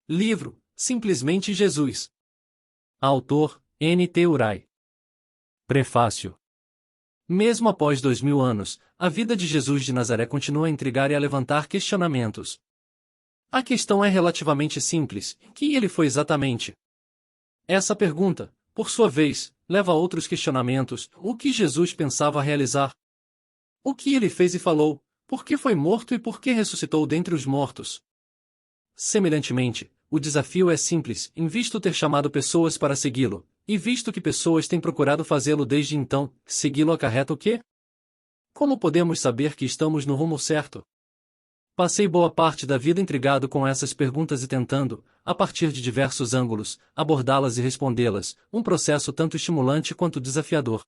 Livro, Simplesmente Jesus. Autor, N.T. Urai. Prefácio. Mesmo após 2000 anos, a vida de Jesus de Nazaré continua a intrigar e a levantar questionamentos. A questão é relativamente simples: quem ele foi exatamente? Essa pergunta, por sua vez, leva a outros questionamentos: o que Jesus pensava realizar? O que ele fez e falou? Por que foi morto e por que ressuscitou dentre os mortos? Semelhantemente, o desafio é simples, em visto ter chamado pessoas para segui-lo, e visto que pessoas têm procurado fazê-lo desde então, segui-lo acarreta o quê? Como podemos saber que estamos no rumo certo? Passei boa parte da vida intrigado com essas perguntas e tentando, a partir de diversos ângulos, abordá-las e respondê-las, um processo tanto estimulante quanto desafiador.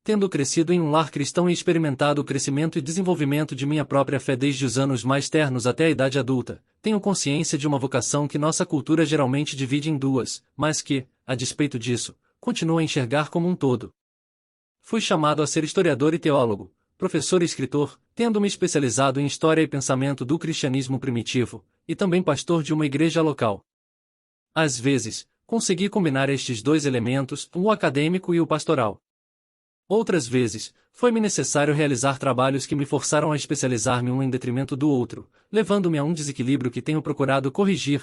Tendo crescido em um lar cristão e experimentado o crescimento e desenvolvimento de minha própria fé desde os anos mais ternos até a idade adulta, tenho consciência de uma vocação que nossa cultura geralmente divide em duas, mas que, a despeito disso, continuo a enxergar como um todo. Fui chamado a ser historiador e teólogo, professor e escritor, tendo-me especializado em história e pensamento do cristianismo primitivo, e também pastor de uma igreja local. Às vezes, consegui combinar estes dois elementos, o acadêmico e o pastoral. Outras vezes, foi-me necessário realizar trabalhos que me forçaram a especializar-me um em detrimento do outro, levando-me a um desequilíbrio que tenho procurado corrigir.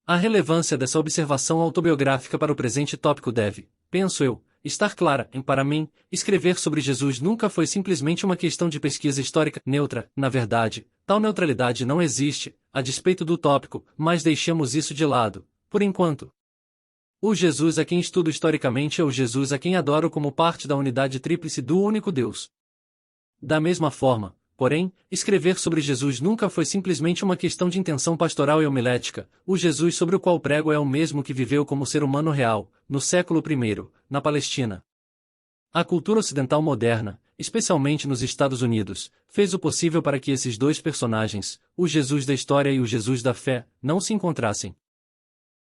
A relevância dessa observação autobiográfica para o presente tópico deve, penso eu, estar clara. Para mim, escrever sobre Jesus nunca foi simplesmente uma questão de pesquisa histórica neutra. Na verdade, tal neutralidade não existe, a despeito do tópico, mas deixemos isso de lado, por enquanto. O Jesus a quem estudo historicamente é o Jesus a quem adoro como parte da unidade tríplice do único Deus. Da mesma forma, porém, escrever sobre Jesus nunca foi simplesmente uma questão de intenção pastoral e homilética. O Jesus sobre o qual prego é o mesmo que viveu como ser humano real, no século I, na Palestina. A cultura ocidental moderna, especialmente nos Estados Unidos, fez o possível para que esses dois personagens, o Jesus da história e o Jesus da fé, não se encontrassem.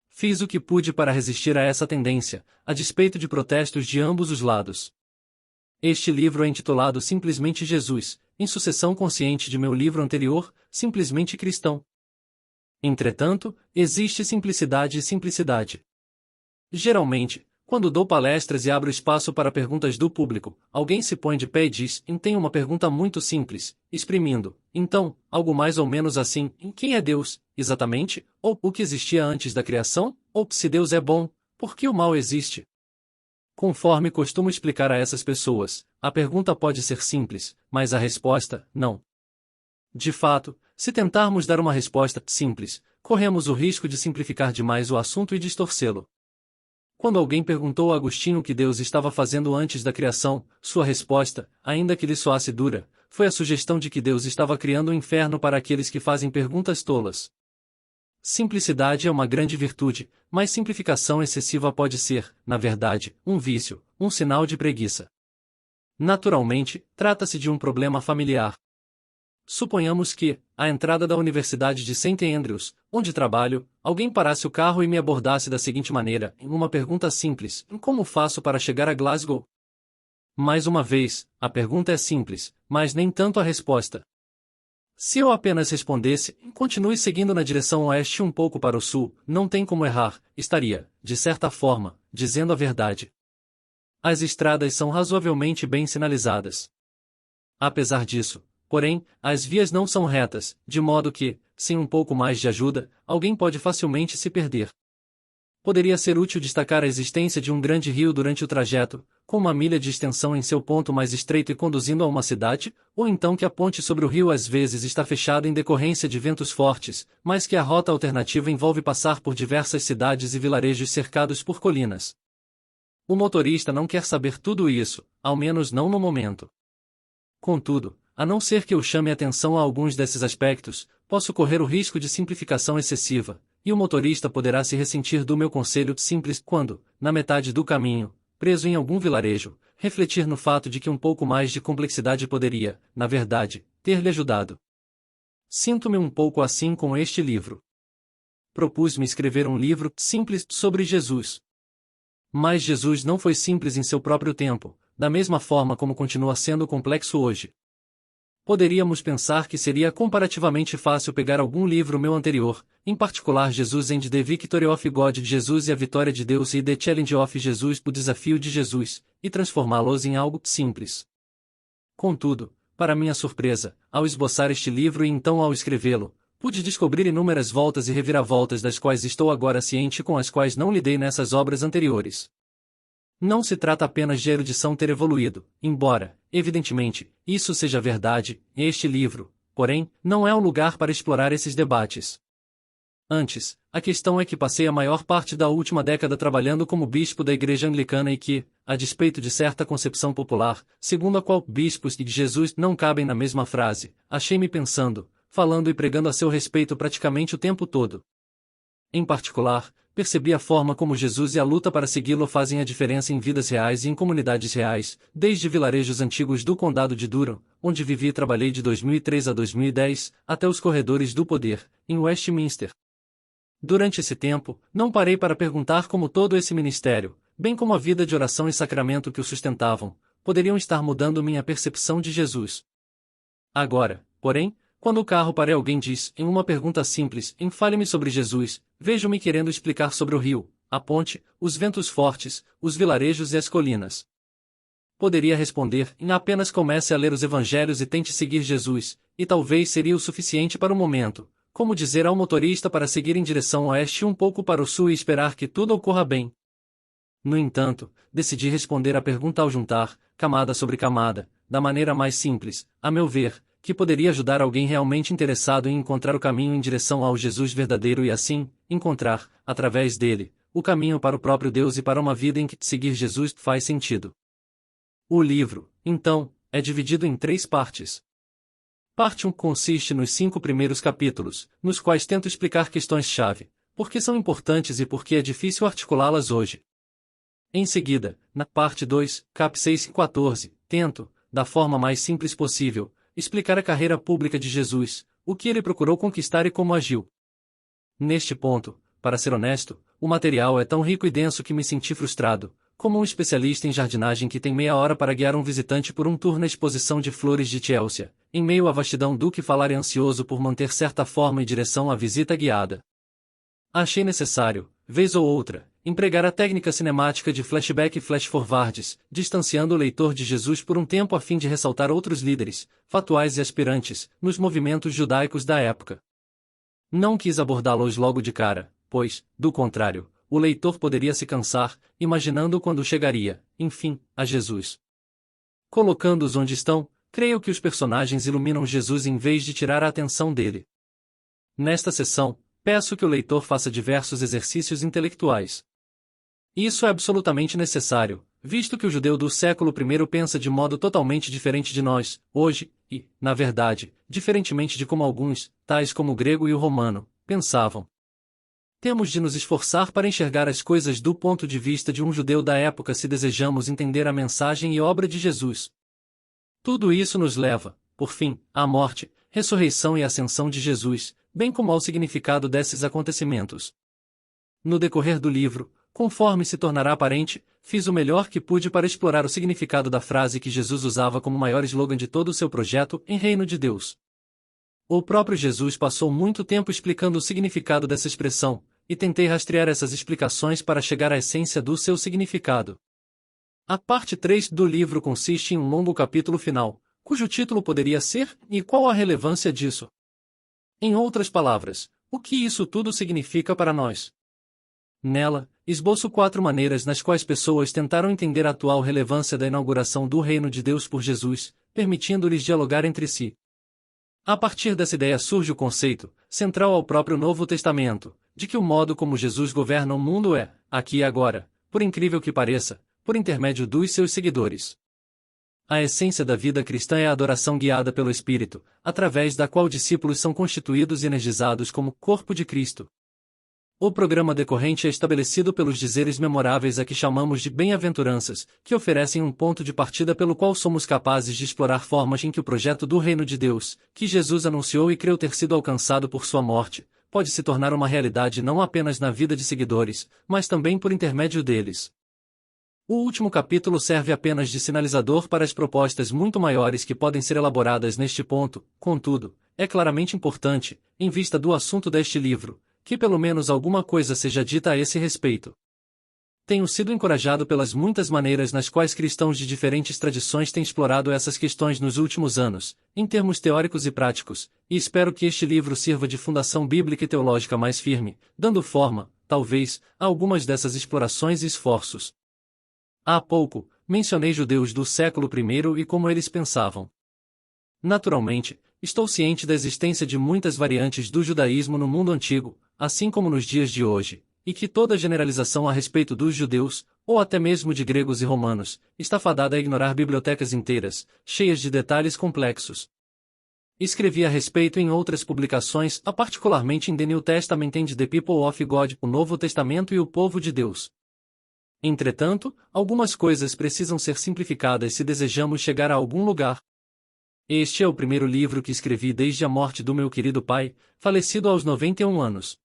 Fiz o que pude para resistir a essa tendência, a despeito de protestos de ambos os lados. Este livro é intitulado Simplesmente Jesus, em sucessão consciente de meu livro anterior, Simplesmente Cristão. Entretanto, existe simplicidade e simplicidade. Geralmente, quando dou palestras e abro espaço para perguntas do público, alguém se põe de pé e diz: tenho uma pergunta muito simples, exprimindo, então, algo mais ou menos assim: quem é Deus, exatamente? Ou o que existia antes da criação? Ou, se Deus é bom, por que o mal existe? Conforme costumo explicar a essas pessoas, a pergunta pode ser simples, mas a resposta, não. De fato, se tentarmos dar uma resposta simples, corremos o risco de simplificar demais o assunto e distorcê-lo. Quando alguém perguntou a Agostinho o que Deus estava fazendo antes da criação, sua resposta, ainda que lhe soasse dura, foi a sugestão de que Deus estava criando o inferno para aqueles que fazem perguntas tolas. Simplicidade é uma grande virtude, mas simplificação excessiva pode ser, na verdade, um vício, um sinal de preguiça. Naturalmente, trata-se de um problema familiar. Suponhamos que, à entrada da Universidade de St. Andrews, onde trabalho, alguém parasse o carro e me abordasse da seguinte maneira, em uma pergunta simples: como faço para chegar a Glasgow? Mais uma vez, a pergunta é simples, mas nem tanto a resposta. Se eu apenas respondesse: continue seguindo na direção oeste um pouco para o sul, não tem como errar, estaria, de certa forma, dizendo a verdade. As estradas são razoavelmente bem sinalizadas. Apesar disso, porém, as vias não são retas, de modo que, sem um pouco mais de ajuda, alguém pode facilmente se perder. Poderia ser útil destacar a existência de um grande rio durante o trajeto, com uma milha de extensão em seu ponto mais estreito e conduzindo a uma cidade, ou então que a ponte sobre o rio às vezes está fechada em decorrência de ventos fortes, mas que a rota alternativa envolve passar por diversas cidades e vilarejos cercados por colinas. O motorista não quer saber tudo isso, ao menos não no momento. Contudo, a não ser que eu chame atenção a alguns desses aspectos, posso correr o risco de simplificação excessiva, e o motorista poderá se ressentir do meu conselho simples quando, na metade do caminho, preso em algum vilarejo, refletir no fato de que um pouco mais de complexidade poderia, na verdade, ter lhe ajudado. Sinto-me um pouco assim com este livro. Propus-me escrever um livro simples sobre Jesus. Mas Jesus não foi simples em seu próprio tempo, da mesma forma como continua sendo complexo hoje. poderíamos pensar que seria comparativamente fácil pegar algum livro meu anterior, em particular Jesus and the Victory of God de Jesus e a Vitória de Deus e The Challenge of Jesus, o Desafio de Jesus, e transformá-los em algo simples. Contudo, para minha surpresa, ao esboçar este livro e então ao escrevê-lo, pude descobrir inúmeras voltas e reviravoltas das quais estou agora ciente com as quais não lidei nessas obras anteriores. Não se trata apenas de erudição ter evoluído, embora, evidentemente, isso seja verdade, este livro, porém, não é um lugar para explorar esses debates. Antes, a questão é que passei a maior parte da última década trabalhando como bispo da Igreja Anglicana e que, a despeito de certa concepção popular, segundo a qual bispos e Jesus não cabem na mesma frase, achei-me pensando, falando e pregando a seu respeito praticamente o tempo todo. Em particular, percebi a forma como Jesus e a luta para segui-lo fazem a diferença em vidas reais e em comunidades reais, desde vilarejos antigos do Condado de Durham, onde vivi e trabalhei de 2003 a 2010, até os corredores do poder, em Westminster. Durante esse tempo, não parei para perguntar como todo esse ministério, bem como a vida de oração e sacramento que o sustentavam, poderiam estar mudando minha percepção de Jesus. Agora, porém, quando o carro para e alguém diz, em uma pergunta simples, fale-me sobre Jesus, vejo-me querendo explicar sobre o rio, a ponte, os ventos fortes, os vilarejos e as colinas. Poderia responder, apenas comece a ler os evangelhos e tente seguir Jesus, e talvez seria o suficiente para o momento, como dizer ao motorista para seguir em direção oeste um pouco para o sul e esperar que tudo ocorra bem. No entanto, decidi responder a pergunta ao juntar, camada sobre camada, da maneira mais simples, a meu ver, que poderia ajudar alguém realmente interessado em encontrar o caminho em direção ao Jesus verdadeiro e assim, encontrar, através dele, o caminho para o próprio Deus e para uma vida em que seguir Jesus faz sentido. O livro, então, é dividido em 3 partes. Parte 1 consiste nos 5 primeiros capítulos, nos quais tento explicar questões-chave, por que são importantes e por que é difícil articulá-las hoje. Em seguida, na parte 2, cap 6 e 14, tento, da forma mais simples possível, explicar a carreira pública de Jesus, o que ele procurou conquistar e como agiu. Neste ponto, para ser honesto, o material é tão rico e denso que me senti frustrado, como um especialista em jardinagem que tem meia hora para guiar um visitante por um tour na exposição de flores de Chelsea, em meio à vastidão do que falar e ansioso por manter certa forma e direção à visita guiada. Achei necessário, vez ou outra, empregar a técnica cinemática de flashback e flash-forwards, distanciando o leitor de Jesus por um tempo a fim de ressaltar outros líderes, fatuais e aspirantes, nos movimentos judaicos da época. Não quis abordá-los logo de cara, pois, do contrário, o leitor poderia se cansar, imaginando quando chegaria, enfim, a Jesus. Colocando-os onde estão, creio que os personagens iluminam Jesus em vez de tirar a atenção dele. Nesta sessão, peço que o leitor faça diversos exercícios intelectuais. Isso é absolutamente necessário, visto que o judeu do século I pensa de modo totalmente diferente de nós, hoje, e, na verdade, diferentemente de como alguns, tais como o grego e o romano, pensavam. Temos de nos esforçar para enxergar as coisas do ponto de vista de um judeu da época se desejamos entender a mensagem e obra de Jesus. Tudo isso nos leva, por fim, à morte, ressurreição e ascensão de Jesus, bem como ao significado desses acontecimentos. No decorrer do livro, conforme se tornará aparente, fiz o melhor que pude para explorar o significado da frase que Jesus usava como maior slogan de todo o seu projeto em Reino de Deus. O próprio Jesus passou muito tempo explicando o significado dessa expressão, e tentei rastrear essas explicações para chegar à essência do seu significado. A parte 3 do livro consiste em um longo capítulo final, cujo título poderia ser "E qual a relevância disso?". Em outras palavras, o que isso tudo significa para nós? Nela, esboço 4 maneiras nas quais pessoas tentaram entender a atual relevância da inauguração do Reino de Deus por Jesus, permitindo-lhes dialogar entre si. A partir dessa ideia surge o conceito, central ao próprio Novo Testamento, de que o modo como Jesus governa o mundo é, aqui e agora, por incrível que pareça, por intermédio dos seus seguidores. A essência da vida cristã é a adoração guiada pelo Espírito, através da qual discípulos são constituídos e energizados como corpo de Cristo. O programa decorrente é estabelecido pelos dizeres memoráveis a que chamamos de bem-aventuranças, que oferecem um ponto de partida pelo qual somos capazes de explorar formas em que o projeto do Reino de Deus, que Jesus anunciou e creu ter sido alcançado por sua morte, pode se tornar uma realidade não apenas na vida de seguidores, mas também por intermédio deles. O último capítulo serve apenas de sinalizador para as propostas muito maiores que podem ser elaboradas neste ponto, contudo, é claramente importante, em vista do assunto deste livro, que pelo menos alguma coisa seja dita a esse respeito. Tenho sido encorajado pelas muitas maneiras nas quais cristãos de diferentes tradições têm explorado essas questões nos últimos anos, em termos teóricos e práticos, e espero que este livro sirva de fundação bíblica e teológica mais firme, dando forma, talvez, a algumas dessas explorações e esforços. Há pouco, mencionei judeus do século I e como eles pensavam. Naturalmente, estou ciente da existência de muitas variantes do judaísmo no mundo antigo, assim como nos dias de hoje, e que toda generalização a respeito dos judeus, ou até mesmo de gregos e romanos, está fadada a ignorar bibliotecas inteiras, cheias de detalhes complexos. Escrevi a respeito em outras publicações, particularmente em The New Testament and the People of God, o Novo Testamento e o Povo de Deus. Entretanto, algumas coisas precisam ser simplificadas se desejamos chegar a algum lugar. Este é o primeiro livro que escrevi desde a morte do meu querido pai, falecido aos 91 anos.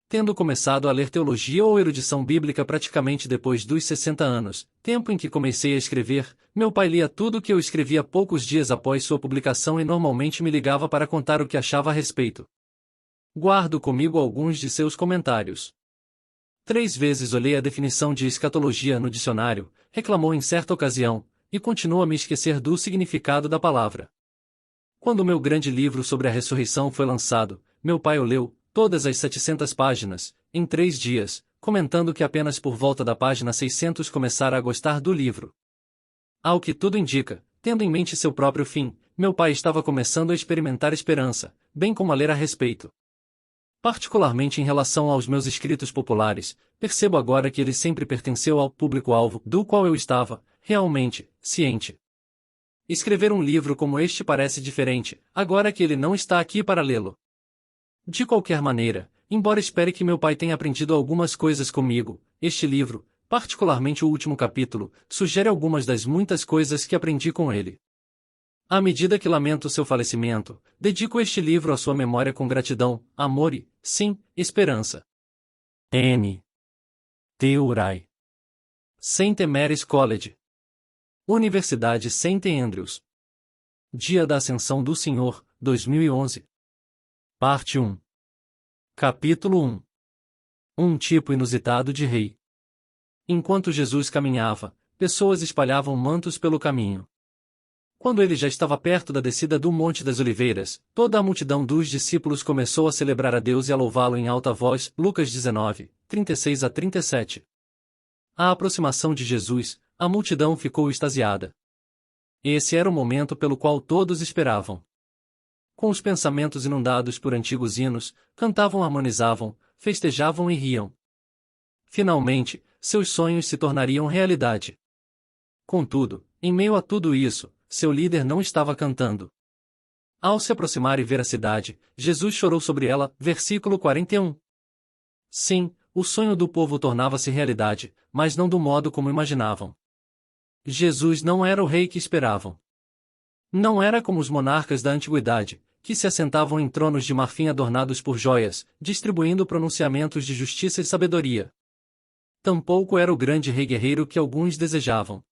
Tendo começado a ler teologia ou erudição bíblica praticamente depois dos 60 anos, tempo em que comecei a escrever, meu pai lia tudo o que eu escrevia poucos dias após sua publicação e normalmente me ligava para contar o que achava a respeito. Guardo comigo alguns de seus comentários. 3 vezes olhei a definição de escatologia no dicionário, reclamou em certa ocasião, e continuo a me esquecer do significado da palavra. Quando meu grande livro sobre a ressurreição foi lançado, meu pai o leu, todas as 700 páginas, em 3 dias, comentando que apenas por volta da página 600 começara a gostar do livro. Ao que tudo indica, tendo em mente seu próprio fim, meu pai estava começando a experimentar esperança, bem como a ler a respeito. Particularmente em relação aos meus escritos populares, percebo agora que ele sempre pertenceu ao público-alvo do qual eu estava, realmente, ciente. Escrever um livro como este parece diferente, agora que ele não está aqui para lê-lo. De qualquer maneira, embora espere que meu pai tenha aprendido algumas coisas comigo, este livro, particularmente o último capítulo, sugere algumas das muitas coisas que aprendi com ele. À medida que lamento seu falecimento, dedico este livro à sua memória com gratidão, amor e, sim, esperança. N. T. Urai. St. Mary's College. Universidade St. Andrews. Dia da Ascensão do Senhor, 2011. Parte 1. Capítulo 1. Um tipo inusitado de rei. Enquanto Jesus caminhava, pessoas espalhavam mantos pelo caminho. Quando ele já estava perto da descida do Monte das Oliveiras, toda a multidão dos discípulos começou a celebrar a Deus e a louvá-lo em alta voz. Lucas 19, 36 a 37. À aproximação de Jesus, a multidão ficou extasiada. Esse era o momento pelo qual todos esperavam. Com os pensamentos inundados por antigos hinos, cantavam, harmonizavam, festejavam e riam. Finalmente, seus sonhos se tornariam realidade. Contudo, em meio a tudo isso, seu líder não estava cantando. Ao se aproximar e ver a cidade, Jesus chorou sobre ela, versículo 41. Sim, o sonho do povo tornava-se realidade, mas não do modo como imaginavam. Jesus não era o rei que esperavam. Não era como os monarcas da antiguidade, que se assentavam em tronos de marfim adornados por joias, distribuindo pronunciamentos de justiça e sabedoria. Tampouco era o grande rei guerreiro que alguns desejavam.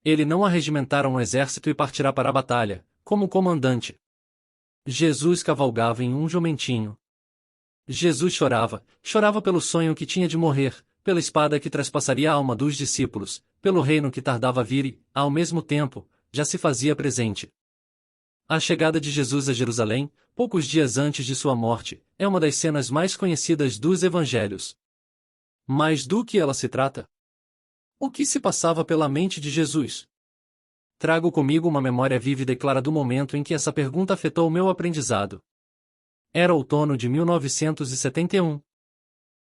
Ele não arregimentara um exército e partirá para a batalha, como comandante. Jesus cavalgava em um jumentinho. Jesus chorava pelo sonho que tinha de morrer, pela espada que traspassaria a alma dos discípulos, pelo reino que tardava a vir e, ao mesmo tempo, já se fazia presente. A chegada de Jesus a Jerusalém, poucos dias antes de sua morte, é uma das cenas mais conhecidas dos evangelhos. Mas do que ela se trata? O que se passava pela mente de Jesus? Trago comigo uma memória vívida e clara do momento em que essa pergunta afetou o meu aprendizado. Era outono de 1971.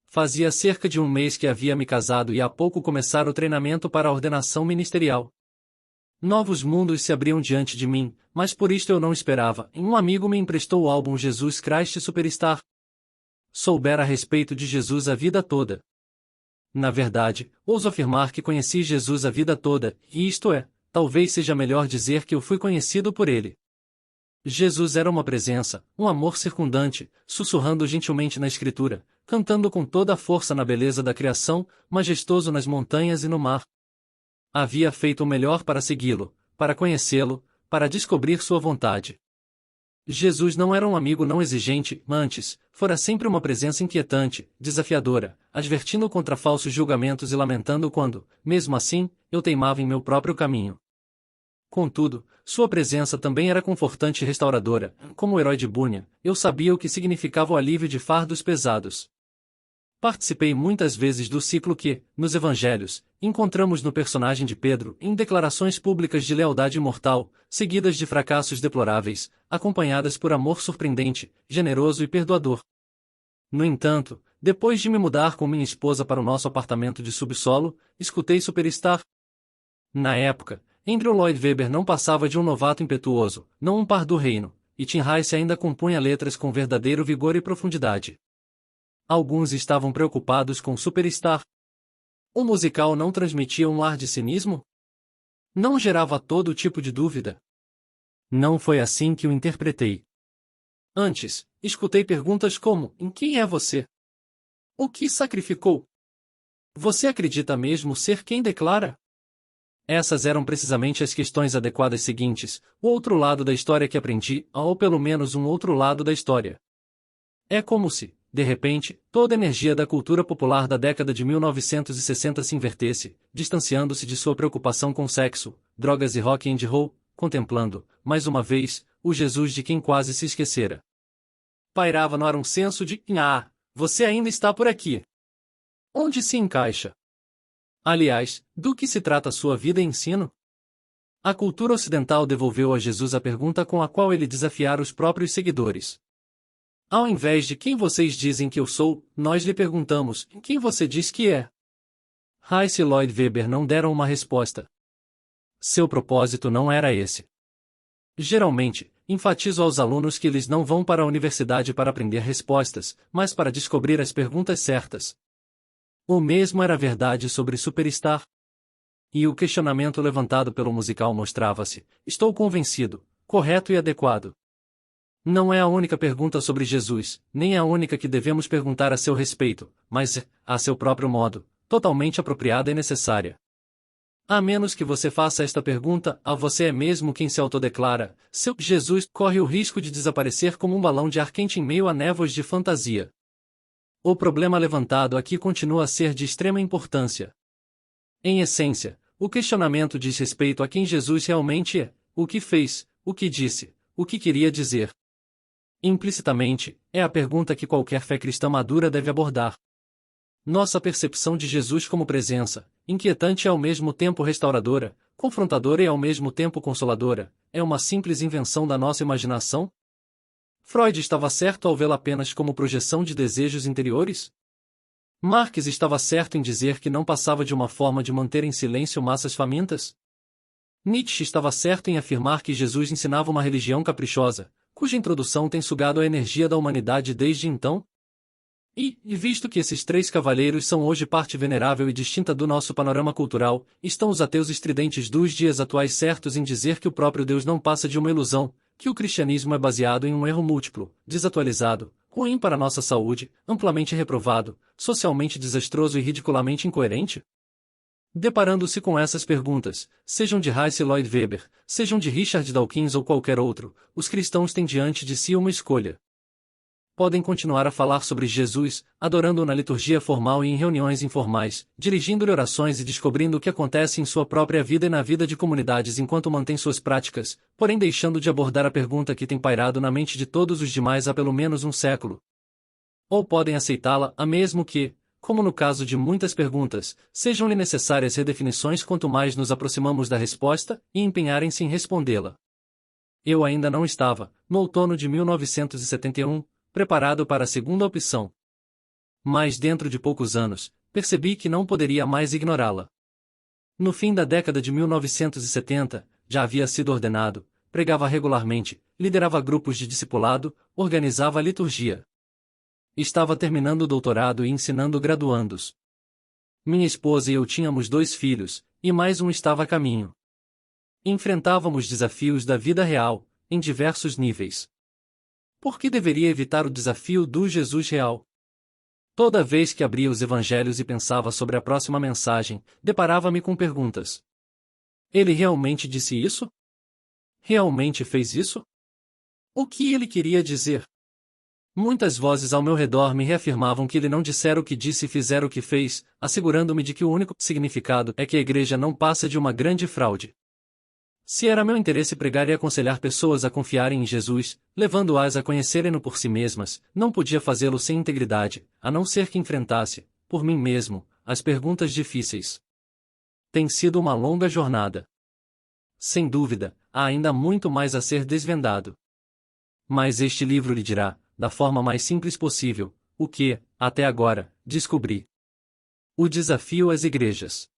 Fazia cerca de um mês que havia me casado e há pouco começara o treinamento para a ordenação ministerial. Novos mundos se abriam diante de mim, mas por isto eu não esperava. Um amigo me emprestou o álbum Jesus Christ Superstar. Soubera a respeito de Jesus a vida toda. Na verdade, ouso afirmar que conheci Jesus a vida toda, e isto é, talvez seja melhor dizer que eu fui conhecido por ele. Jesus era uma presença, um amor circundante, sussurrando gentilmente na Escritura, cantando com toda a força na beleza da criação, majestoso nas montanhas e no mar, Havia feito o melhor para segui-lo, para conhecê-lo, para descobrir sua vontade. Jesus não era um amigo não exigente, antes, fora sempre uma presença inquietante, desafiadora, advertindo contra falsos julgamentos e lamentando quando, mesmo assim, eu teimava em meu próprio caminho. Contudo, sua presença também era confortante e restauradora. Como o herói de Búnia, eu sabia o que significava o alívio de fardos pesados. Participei muitas vezes do ciclo que, nos evangelhos, encontramos no personagem de Pedro, em declarações públicas de lealdade imortal, seguidas de fracassos deploráveis, acompanhadas por amor surpreendente, generoso e perdoador. No entanto, depois de me mudar com minha esposa para o nosso apartamento de subsolo, escutei Superstar. Na época, Andrew Lloyd Webber não passava de um novato impetuoso, não um par do reino, e Tim Rice ainda compunha letras com verdadeiro vigor e profundidade. Alguns estavam preocupados com Superstar. O musical não transmitia um ar de cinismo? Não gerava todo tipo de dúvida? Não foi assim que o interpretei. Antes, escutei perguntas como: em quem é você? O que sacrificou? Você acredita mesmo ser quem declara? Essas eram precisamente as questões adequadas seguintes, o outro lado da história que aprendi, ou pelo menos um outro lado da história. É como se, de repente, toda a energia da cultura popular da década de 1960 se invertesse, distanciando-se de sua preocupação com sexo, drogas e rock and roll, contemplando, mais uma vez, o Jesus de quem quase se esquecera. Pairava no ar um senso de: ah, você ainda está por aqui. Onde se encaixa? Aliás, do que se trata sua vida e ensino? A cultura ocidental devolveu a Jesus a pergunta com a qual ele desafiara os próprios seguidores. Ao invés de quem vocês dizem que eu sou, nós lhe perguntamos, quem você diz que é? Rice e Lloyd Webber não deram uma resposta. Seu propósito não era esse. Geralmente, enfatizo aos alunos que eles não vão para a universidade para aprender respostas, mas para descobrir as perguntas certas. O mesmo era verdade sobre Superstar. E o questionamento levantado pelo musical mostrava-se, estou convencido, correto e adequado. Não é a única pergunta sobre Jesus, nem a única que devemos perguntar a seu respeito, mas, a seu próprio modo, totalmente apropriada e necessária. A menos que você faça esta pergunta, a você é mesmo quem se autodeclara, seu Jesus corre o risco de desaparecer como um balão de ar quente em meio a névoas de fantasia. O problema levantado aqui continua a ser de extrema importância. Em essência, o questionamento diz respeito a quem Jesus realmente é, o que fez, o que disse, o que queria dizer. Implicitamente, é a pergunta que qualquer fé cristã madura deve abordar. Nossa percepção de Jesus como presença, inquietante e ao mesmo tempo restauradora, confrontadora e ao mesmo tempo consoladora, é uma simples invenção da nossa imaginação? Freud estava certo ao vê-la apenas como projeção de desejos interiores? Marx estava certo em dizer que não passava de uma forma de manter em silêncio massas famintas? Nietzsche estava certo em afirmar que Jesus ensinava uma religião caprichosa, cuja introdução tem sugado a energia da humanidade desde então? E, visto que esses três cavalheiros são hoje parte venerável e distinta do nosso panorama cultural, estão os ateus estridentes dos dias atuais certos em dizer que o próprio Deus não passa de uma ilusão, que o cristianismo é baseado em um erro múltiplo, desatualizado, ruim para nossa saúde, amplamente reprovado, socialmente desastroso e ridiculamente incoerente? Deparando-se com essas perguntas, sejam de Rice e Lloyd Webber, sejam de Richard Dawkins ou qualquer outro, os cristãos têm diante de si uma escolha. Podem continuar a falar sobre Jesus, adorando-o na liturgia formal e em reuniões informais, dirigindo-lhe orações e descobrindo o que acontece em sua própria vida e na vida de comunidades enquanto mantém suas práticas, porém deixando de abordar a pergunta que tem pairado na mente de todos os demais há pelo menos um século. Ou podem aceitá-la, a mesmo que, como no caso de muitas perguntas, sejam-lhe necessárias redefinições quanto mais nos aproximamos da resposta, e empenharem-se em respondê-la. Eu ainda não estava, no outono de 1971, preparado para a segunda opção. Mas dentro de poucos anos, percebi que não poderia mais ignorá-la. No fim da década de 1970, já havia sido ordenado, pregava regularmente, liderava grupos de discipulado, organizava a liturgia. Estava terminando o doutorado e ensinando graduandos. Minha esposa e eu tínhamos 2 filhos, e mais um estava a caminho. Enfrentávamos desafios da vida real, em diversos níveis. Por que deveria evitar o desafio do Jesus real? Toda vez que abria os evangelhos e pensava sobre a próxima mensagem, deparava-me com perguntas. Ele realmente disse isso? Realmente fez isso? O que ele queria dizer? Muitas vozes ao meu redor me reafirmavam que ele não dissera o que disse e fizera o que fez, assegurando-me de que o único significado é que a igreja não passa de uma grande fraude. Se era meu interesse pregar e aconselhar pessoas a confiarem em Jesus, levando-as a conhecerem-no por si mesmas, não podia fazê-lo sem integridade, a não ser que enfrentasse, por mim mesmo, as perguntas difíceis. Tem sido uma longa jornada. Sem dúvida, há ainda muito mais a ser desvendado. Mas este livro lhe dirá, da forma mais simples possível, o que, até agora, descobri. O desafio às igrejas.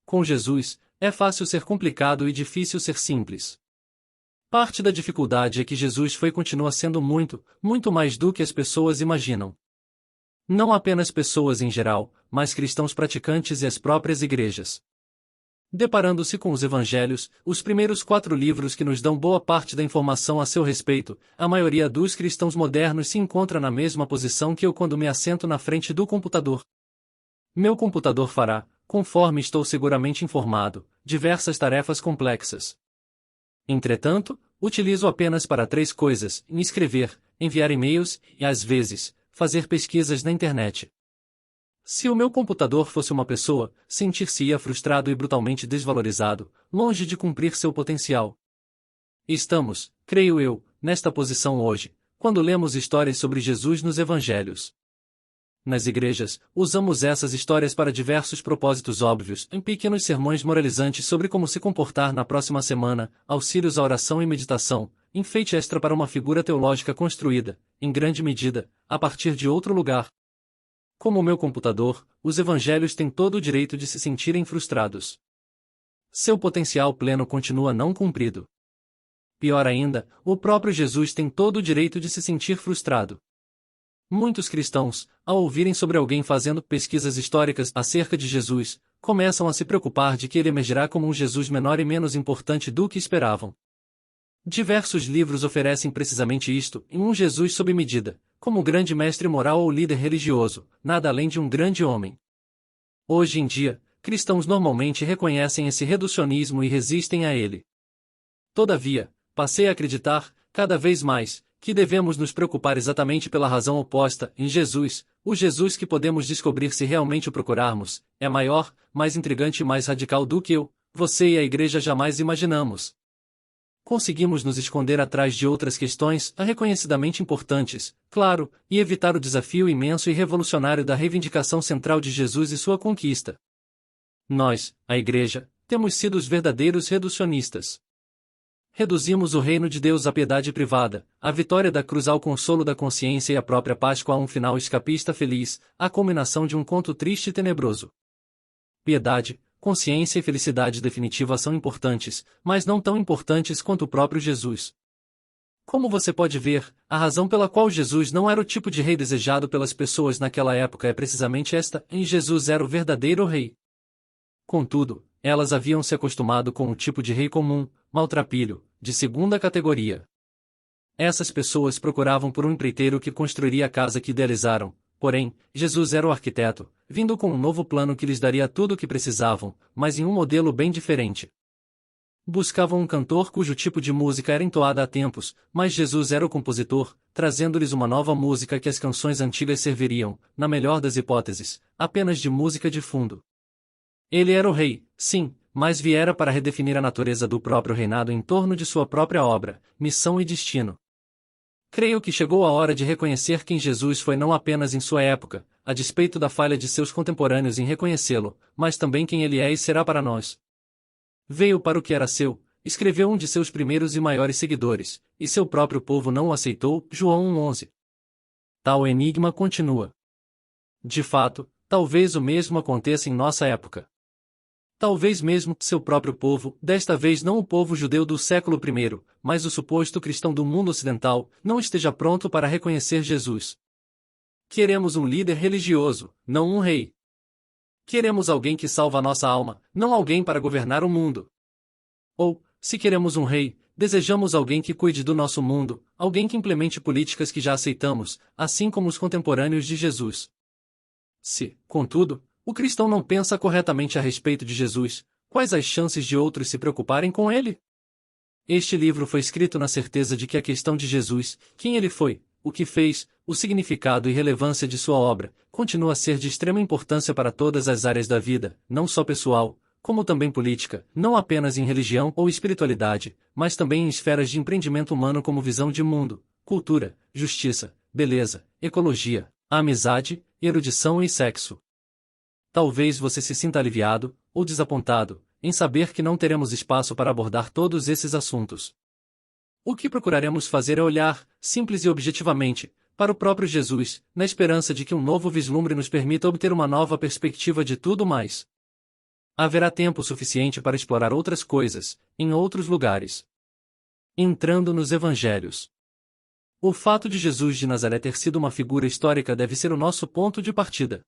Com Jesus, é fácil ser complicado e difícil ser simples. Parte da dificuldade é que Jesus foi e continua sendo muito, muito mais do que as pessoas imaginam. Não apenas pessoas em geral, mas cristãos praticantes e as próprias igrejas. Deparando-se com os Evangelhos, os primeiros 4 livros que nos dão boa parte da informação a seu respeito, a maioria dos cristãos modernos se encontra na mesma posição que eu quando me assento na frente do computador. Meu computador fará, conforme estou seguramente informado, diversas tarefas complexas. Entretanto, utilizo apenas para 3 coisas: escrever, enviar e-mails e, às vezes, fazer pesquisas na internet. Se o meu computador fosse uma pessoa, sentir-se-ia frustrado e brutalmente desvalorizado, longe de cumprir seu potencial. Estamos, creio eu, nesta posição hoje, quando lemos histórias sobre Jesus nos Evangelhos. Nas igrejas, usamos essas histórias para diversos propósitos óbvios, em pequenos sermões moralizantes sobre como se comportar na próxima semana, auxílios à oração e meditação, enfeite extra para uma figura teológica construída, em grande medida, a partir de outro lugar. Como o meu computador, os evangelhos têm todo o direito de se sentirem frustrados. Seu potencial pleno continua não cumprido. Pior ainda, o próprio Jesus tem todo o direito de se sentir frustrado. Muitos cristãos, ao ouvirem sobre alguém fazendo pesquisas históricas acerca de Jesus, começam a se preocupar de que ele emergirá como um Jesus menor e menos importante do que esperavam. Diversos livros oferecem precisamente isto, em um Jesus sob medida, como grande mestre moral ou líder religioso, nada além de um grande homem. Hoje em dia, cristãos normalmente reconhecem esse reducionismo e resistem a ele. Todavia, passei a acreditar, cada vez mais, que devemos nos preocupar exatamente pela razão oposta, em Jesus, o Jesus que podemos descobrir se realmente o procurarmos, é maior, mais intrigante e mais radical do que eu, você e a igreja jamais imaginamos. Conseguimos nos esconder atrás de outras questões, reconhecidamente importantes, claro, e evitar o desafio imenso e revolucionário da reivindicação central de Jesus e sua conquista. Nós, a igreja, temos sido os verdadeiros reducionistas. Reduzimos o reino de Deus à piedade privada, a vitória da cruz ao consolo da consciência e a própria Páscoa a um final escapista feliz, a culminação de um conto triste e tenebroso. Piedade, consciência e felicidade definitiva são importantes, mas não tão importantes quanto o próprio Jesus. Como você pode ver, a razão pela qual Jesus não era o tipo de rei desejado pelas pessoas naquela época é precisamente esta: em Jesus era o verdadeiro rei. Contudo, elas haviam se acostumado com o tipo de rei comum, maltrapilho, de segunda categoria. Essas pessoas procuravam por um empreiteiro que construiria a casa que idealizaram, porém, Jesus era o arquiteto, vindo com um novo plano que lhes daria tudo o que precisavam, mas em um modelo bem diferente. Buscavam um cantor cujo tipo de música era entoada há tempos, mas Jesus era o compositor, trazendo-lhes uma nova música que as canções antigas serviriam, na melhor das hipóteses, apenas de música de fundo. Ele era o rei, sim, mas viera para redefinir a natureza do próprio reinado em torno de sua própria obra, missão e destino. Creio que chegou a hora de reconhecer quem Jesus foi não apenas em sua época, a despeito da falha de seus contemporâneos em reconhecê-lo, mas também quem ele é e será para nós. Veio para o que era seu, escreveu um de seus primeiros e maiores seguidores, e seu próprio povo não o aceitou. João 1:11. Tal enigma continua. De fato, talvez o mesmo aconteça em nossa época. Talvez mesmo seu próprio povo, desta vez não o povo judeu do século I, mas o suposto cristão do mundo ocidental, não esteja pronto para reconhecer Jesus. Queremos um líder religioso, não um rei. Queremos alguém que salva a nossa alma, não alguém para governar o mundo. Ou, se queremos um rei, desejamos alguém que cuide do nosso mundo, alguém que implemente políticas que já aceitamos, assim como os contemporâneos de Jesus. Se, contudo, o cristão não pensa corretamente a respeito de Jesus, quais as chances de outros se preocuparem com ele? Este livro foi escrito na certeza de que a questão de Jesus, quem ele foi, o que fez, o significado e relevância de sua obra, continua a ser de extrema importância para todas as áreas da vida, não só pessoal, como também política, não apenas em religião ou espiritualidade, mas também em esferas de empreendimento humano como visão de mundo, cultura, justiça, beleza, ecologia, amizade, erudição e sexo. Talvez você se sinta aliviado, ou desapontado, em saber que não teremos espaço para abordar todos esses assuntos. O que procuraremos fazer é olhar, simples e objetivamente, para o próprio Jesus, na esperança de que um novo vislumbre nos permita obter uma nova perspectiva de tudo mais. Haverá tempo suficiente para explorar outras coisas, em outros lugares. Entrando nos Evangelhos. O fato de Jesus de Nazaré ter sido uma figura histórica deve ser o nosso ponto de partida.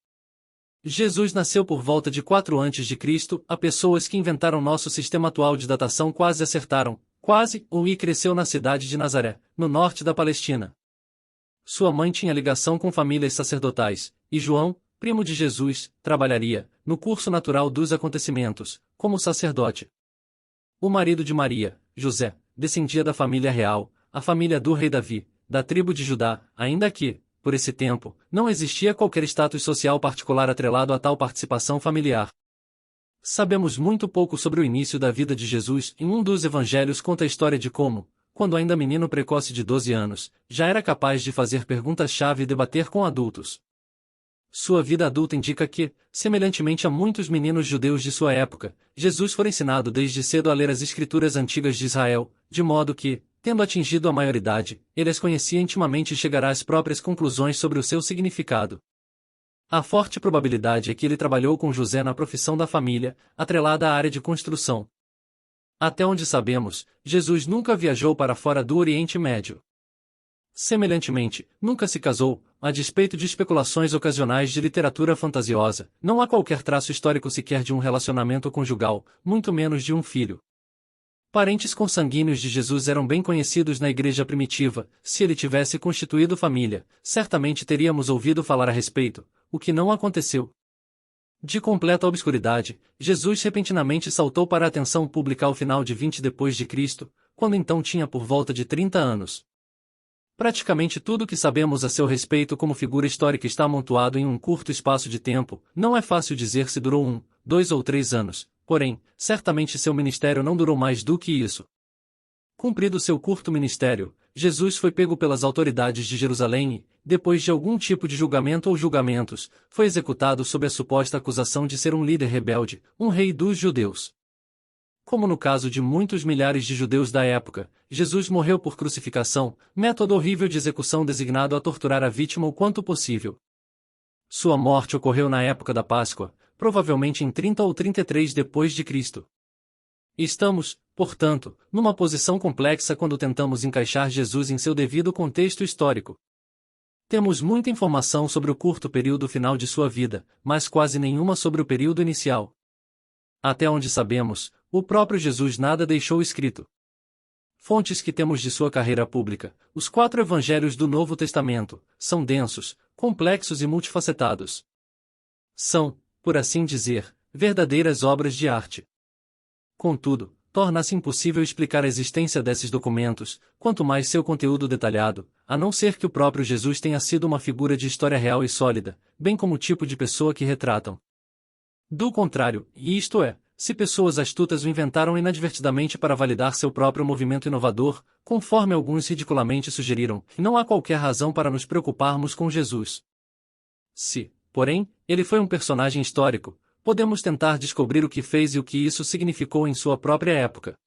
Jesus nasceu por volta de 4 a.C., há pessoas que inventaram nosso sistema atual de datação quase acertaram, e cresceu na cidade de Nazaré, no norte da Palestina. Sua mãe tinha ligação com famílias sacerdotais, e João, primo de Jesus, trabalharia, no curso natural dos acontecimentos, como sacerdote. O marido de Maria, José, descendia da família real, a família do rei Davi, da tribo de Judá, ainda que, por esse tempo, não existia qualquer status social particular atrelado a tal participação familiar. Sabemos muito pouco sobre o início da vida de Jesus. Em um dos evangelhos conta a história de como, quando ainda menino precoce de 12 anos, já era capaz de fazer perguntas-chave e debater com adultos. Sua vida adulta indica que, semelhantemente a muitos meninos judeus de sua época, Jesus foi ensinado desde cedo a ler as escrituras antigas de Israel, de modo que, tendo atingido a maioridade, ele as conhecia intimamente e chegará às próprias conclusões sobre o seu significado. A forte probabilidade é que ele trabalhou com José na profissão da família, atrelada à área de construção. Até onde sabemos, Jesus nunca viajou para fora do Oriente Médio. Semelhantemente, nunca se casou, a despeito de especulações ocasionais de literatura fantasiosa, não há qualquer traço histórico sequer de um relacionamento conjugal, muito menos de um filho. Parentes consanguíneos de Jesus eram bem conhecidos na igreja primitiva. Se ele tivesse constituído família, certamente teríamos ouvido falar a respeito, o que não aconteceu. De completa obscuridade, Jesus repentinamente saltou para a atenção pública ao final de 20 depois de Cristo, quando então tinha por volta de 30 anos. Praticamente tudo o que sabemos a seu respeito como figura histórica está amontoado em um curto espaço de tempo. Não é fácil dizer se durou 1, 2 ou 3 anos. Porém, certamente seu ministério não durou mais do que isso. Cumprido seu curto ministério, Jesus foi pego pelas autoridades de Jerusalém e, depois de algum tipo de julgamento ou julgamentos, foi executado sob a suposta acusação de ser um líder rebelde, um rei dos judeus. Como no caso de muitos milhares de judeus da época, Jesus morreu por crucificação, método horrível de execução designado a torturar a vítima o quanto possível. Sua morte ocorreu na época da Páscoa, provavelmente em 30 ou 33 depois de Cristo. Estamos, portanto, numa posição complexa quando tentamos encaixar Jesus em seu devido contexto histórico. Temos muita informação sobre o curto período final de sua vida, mas quase nenhuma sobre o período inicial. Até onde sabemos, o próprio Jesus nada deixou escrito. Fontes que temos de sua carreira pública, os 4 evangelhos do Novo Testamento, são densos, complexos e multifacetados. São, por assim dizer, verdadeiras obras de arte. Contudo, torna-se impossível explicar a existência desses documentos, quanto mais seu conteúdo detalhado, a não ser que o próprio Jesus tenha sido uma figura de história real e sólida, bem como o tipo de pessoa que retratam. Do contrário, isto é, se pessoas astutas o inventaram inadvertidamente para validar seu próprio movimento inovador, conforme alguns ridiculamente sugeriram, não há qualquer razão para nos preocuparmos com Jesus. Se, porém, ele foi um personagem histórico, podemos tentar descobrir o que fez e o que isso significou em sua própria época.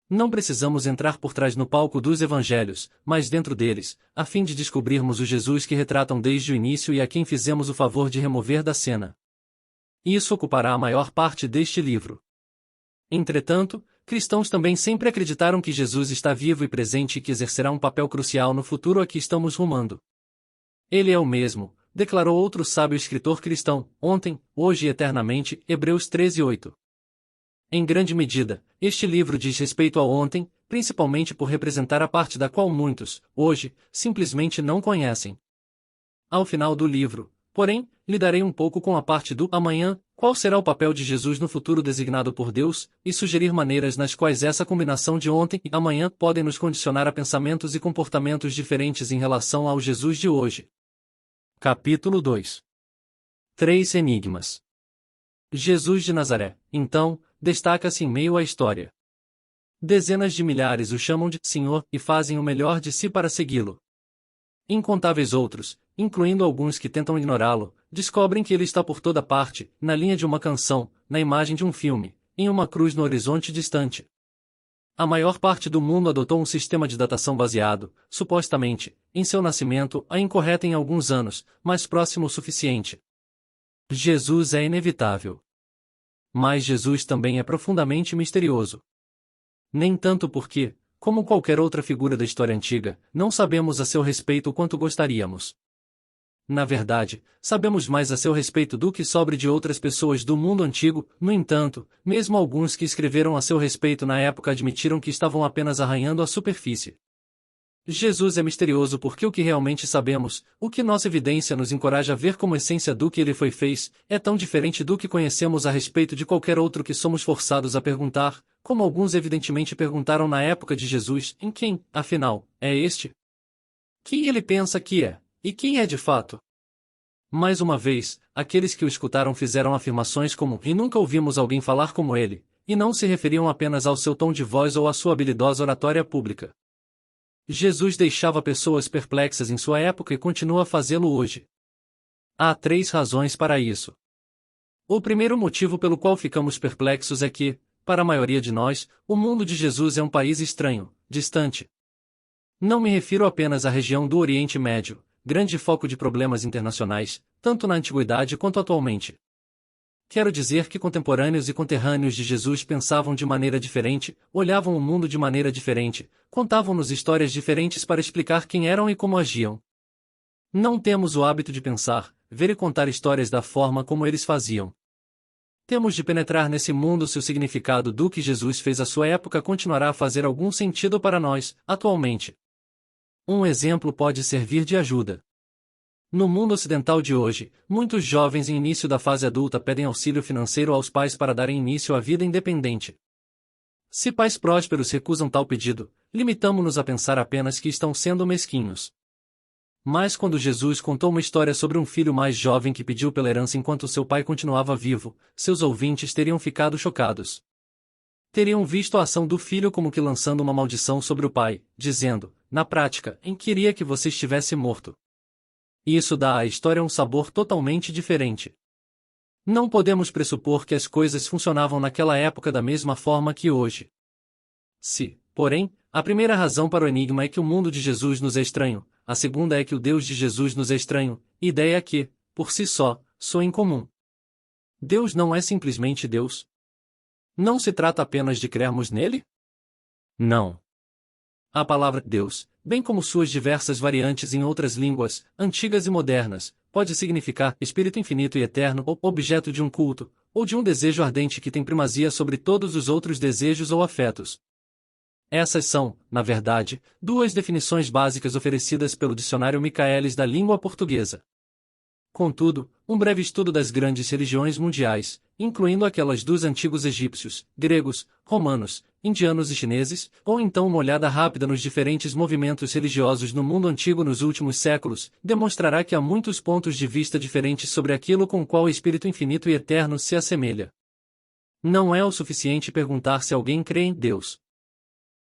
Não precisamos entrar por trás no palco dos evangelhos, mas dentro deles, a fim de descobrirmos o Jesus que retratam desde o início e a quem fizemos o favor de remover da cena. Isso ocupará a maior parte deste livro. Entretanto, cristãos também sempre acreditaram que Jesus está vivo e presente e que exercerá um papel crucial no futuro a que estamos rumando. Ele é o mesmo, declarou outro sábio escritor cristão, ontem, hoje e eternamente, Hebreus 13:8. Em grande medida, este livro diz respeito ao ontem, principalmente por representar a parte da qual muitos, hoje, simplesmente não conhecem. Ao final do livro, porém, lidarei um pouco com a parte do amanhã, Qual será o papel de Jesus no futuro designado por Deus, e sugerir maneiras nas quais essa combinação de ontem e amanhã podem nos condicionar a pensamentos e comportamentos diferentes em relação ao Jesus de hoje. Capítulo 2. 3 Enigmas. Jesus de Nazaré, então, destaca-se em meio à história. Dezenas de milhares o chamam de Senhor e fazem o melhor de si para segui-lo. Incontáveis outros, incluindo alguns que tentam ignorá-lo, descobrem que ele está por toda parte, na linha de uma canção, na imagem de um filme, em uma cruz no horizonte distante. A maior parte do mundo adotou um sistema de datação baseado, supostamente, em seu nascimento, a incorreta em alguns anos, mas próximo o suficiente. Jesus é inevitável. Mas Jesus também é profundamente misterioso. Nem tanto porque, como qualquer outra figura da história antiga, não sabemos a seu respeito o quanto gostaríamos. Na verdade, sabemos mais a seu respeito do que sobre de outras pessoas do mundo antigo. No entanto, mesmo alguns que escreveram a seu respeito na época admitiram que estavam apenas arranhando a superfície. Jesus é misterioso porque o que realmente sabemos, o que nossa evidência nos encoraja a ver como essência do que ele fez, é tão diferente do que conhecemos a respeito de qualquer outro que somos forçados a perguntar, como alguns evidentemente perguntaram na época de Jesus, em quem, afinal, é este? Quem ele pensa que é, e quem é de fato? Mais uma vez, aqueles que o escutaram fizeram afirmações como "e nunca ouvimos alguém falar como ele", e não se referiam apenas ao seu tom de voz ou à sua habilidosa oratória pública. Jesus deixava pessoas perplexas em sua época e continua a fazê-lo hoje. Há 3 razões para isso. O primeiro motivo pelo qual ficamos perplexos é que, para a maioria de nós, o mundo de Jesus é um país estranho, distante. Não me refiro apenas à região do Oriente Médio, grande foco de problemas internacionais, tanto na antiguidade quanto atualmente. Quero dizer que contemporâneos e conterrâneos de Jesus pensavam de maneira diferente, olhavam o mundo de maneira diferente, contavam-nos histórias diferentes para explicar quem eram e como agiam. Não temos o hábito de pensar, ver e contar histórias da forma como eles faziam. Temos de penetrar nesse mundo se o significado do que Jesus fez à sua época continuará a fazer algum sentido para nós, atualmente. Um exemplo pode servir de ajuda. No mundo ocidental de hoje, muitos jovens em início da fase adulta pedem auxílio financeiro aos pais para darem início à vida independente. Se pais prósperos recusam tal pedido, limitamo-nos a pensar apenas que estão sendo mesquinhos. Mas quando Jesus contou uma história sobre um filho mais jovem que pediu pela herança enquanto seu pai continuava vivo, seus ouvintes teriam ficado chocados. Teriam visto a ação do filho como que lançando uma maldição sobre o pai, dizendo, na prática, queria que você estivesse morto. Isso dá à história um sabor totalmente diferente. Não podemos pressupor que as coisas funcionavam naquela época da mesma forma que hoje. Se, porém, a primeira razão para o enigma é que o mundo de Jesus nos é estranho, a segunda é que o Deus de Jesus nos é estranho, ideia é que, por si só, soa incomum. Deus não é simplesmente Deus? Não se trata apenas de crermos nele? Não. A palavra Deus, bem como suas diversas variantes em outras línguas, antigas e modernas, pode significar Espírito infinito e eterno ou objeto de um culto, ou de um desejo ardente que tem primazia sobre todos os outros desejos ou afetos. Essas são, na verdade, 2 definições básicas oferecidas pelo dicionário Michaelis da língua portuguesa. Contudo, um breve estudo das grandes religiões mundiais, incluindo aquelas dos antigos egípcios, gregos, romanos, indianos e chineses, ou então uma olhada rápida nos diferentes movimentos religiosos no mundo antigo nos últimos séculos, demonstrará que há muitos pontos de vista diferentes sobre aquilo com o qual o Espírito infinito e eterno se assemelha. Não é o suficiente perguntar se alguém crê em Deus.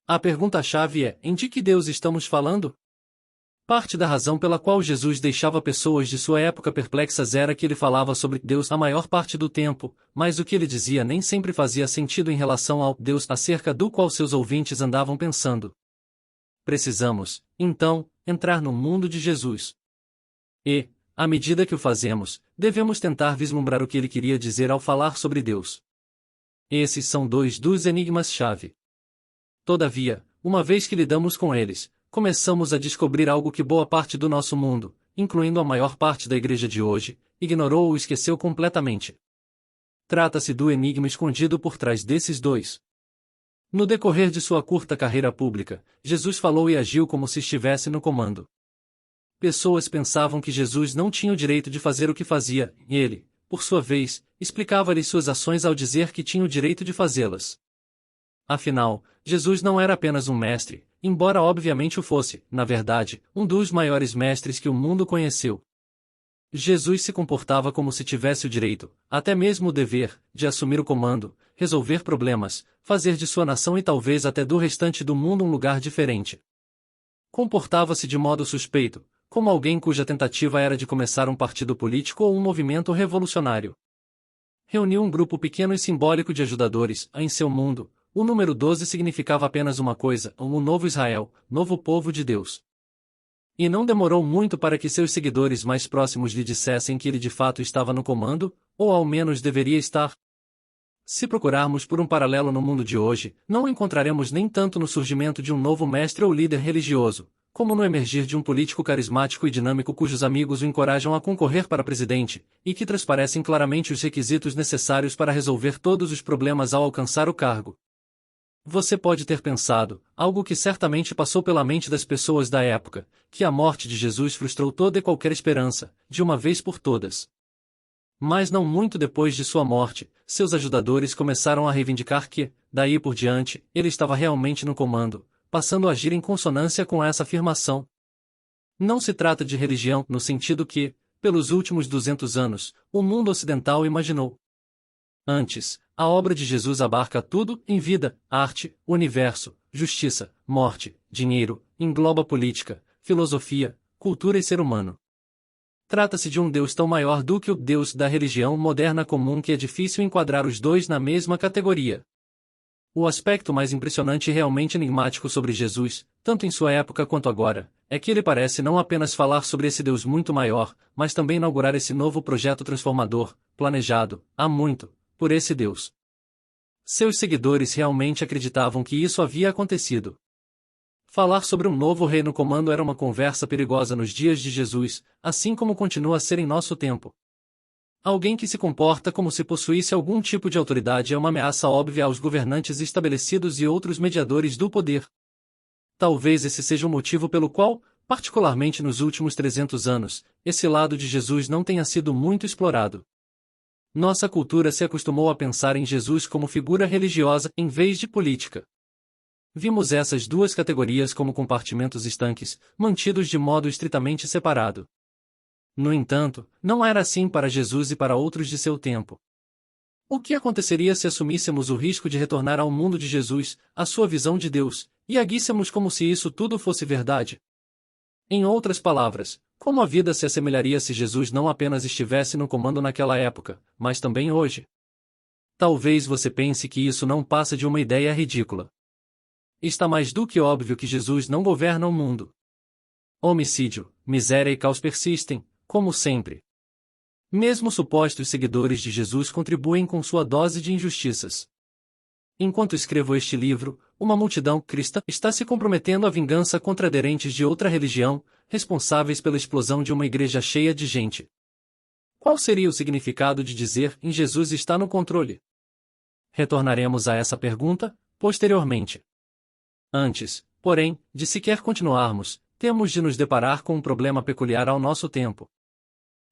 A pergunta-chave é: em de que Deus estamos falando? Parte da razão pela qual Jesus deixava pessoas de sua época perplexas era que ele falava sobre Deus a maior parte do tempo, mas o que ele dizia nem sempre fazia sentido em relação ao Deus acerca do qual seus ouvintes andavam pensando. Precisamos, então, entrar no mundo de Jesus. E, à medida que o fazemos, devemos tentar vislumbrar o que ele queria dizer ao falar sobre Deus. Esses são 2 dos enigmas-chave. Todavia, uma vez que lidamos com eles, começamos a descobrir algo que boa parte do nosso mundo, incluindo a maior parte da igreja de hoje, ignorou ou esqueceu completamente. Trata-se do enigma escondido por trás desses 2. No decorrer de sua curta carreira pública, Jesus falou e agiu como se estivesse no comando. Pessoas pensavam que Jesus não tinha o direito de fazer o que fazia, e ele, por sua vez, explicava-lhes suas ações ao dizer que tinha o direito de fazê-las. Afinal, Jesus não era apenas um mestre, embora obviamente o fosse, na verdade, um dos maiores mestres que o mundo conheceu. Jesus se comportava como se tivesse o direito, até mesmo o dever, de assumir o comando, resolver problemas, fazer de sua nação e talvez até do restante do mundo um lugar diferente. Comportava-se de modo suspeito, como alguém cuja tentativa era de começar um partido político ou um movimento revolucionário. Reuniu um grupo pequeno e simbólico de ajudadores, em seu mundo. O número 12 significava apenas uma coisa, um novo Israel, novo povo de Deus. E não demorou muito para que seus seguidores mais próximos lhe dissessem que ele de fato estava no comando, ou ao menos deveria estar. Se procurarmos por um paralelo no mundo de hoje, não o encontraremos nem tanto no surgimento de um novo mestre ou líder religioso, como no emergir de um político carismático e dinâmico cujos amigos o encorajam a concorrer para presidente, e que transparecem claramente os requisitos necessários para resolver todos os problemas ao alcançar o cargo. Você pode ter pensado, algo que certamente passou pela mente das pessoas da época, que a morte de Jesus frustrou toda e qualquer esperança, de uma vez por todas. Mas não muito depois de sua morte, seus ajudadores começaram a reivindicar que, daí por diante, ele estava realmente no comando, passando a agir em consonância com essa afirmação. Não se trata de religião no sentido que, pelos últimos 200 anos, o mundo ocidental imaginou. Antes, a obra de Jesus abarca tudo em vida, arte, universo, justiça, morte, dinheiro, engloba política, filosofia, cultura e ser humano. Trata-se de um Deus tão maior do que o Deus da religião moderna comum que é difícil enquadrar os dois na mesma categoria. O aspecto mais impressionante e realmente enigmático sobre Jesus, tanto em sua época quanto agora, é que ele parece não apenas falar sobre esse Deus muito maior, mas também inaugurar esse novo projeto transformador, planejado, há muito, por esse Deus. Seus seguidores realmente acreditavam que isso havia acontecido. Falar sobre um novo rei no comando era uma conversa perigosa nos dias de Jesus, assim como continua a ser em nosso tempo. Alguém que se comporta como se possuísse algum tipo de autoridade é uma ameaça óbvia aos governantes estabelecidos e outros mediadores do poder. Talvez esse seja o motivo pelo qual, particularmente nos últimos 300 anos, esse lado de Jesus não tenha sido muito explorado. Nossa cultura se acostumou a pensar em Jesus como figura religiosa em vez de política. Vimos essas duas categorias como compartimentos estanques, mantidos de modo estritamente separado. No entanto, não era assim para Jesus e para outros de seu tempo. O que aconteceria se assumíssemos o risco de retornar ao mundo de Jesus, à sua visão de Deus, e agíssemos como se isso tudo fosse verdade? Em outras palavras, como a vida se assemelharia se Jesus não apenas estivesse no comando naquela época, mas também hoje? Talvez você pense que isso não passa de uma ideia ridícula. Está mais do que óbvio que Jesus não governa o mundo. Homicídio, miséria e caos persistem, como sempre. Mesmo supostos seguidores de Jesus contribuem com sua dose de injustiças. Enquanto escrevo este livro, uma multidão cristã está se comprometendo à vingança contra aderentes de outra religião, responsáveis pela explosão de uma igreja cheia de gente. Qual seria o significado de dizer em Jesus está no controle? Retornaremos a essa pergunta, posteriormente. Antes, porém, de sequer continuarmos, temos de nos deparar com um problema peculiar ao nosso tempo.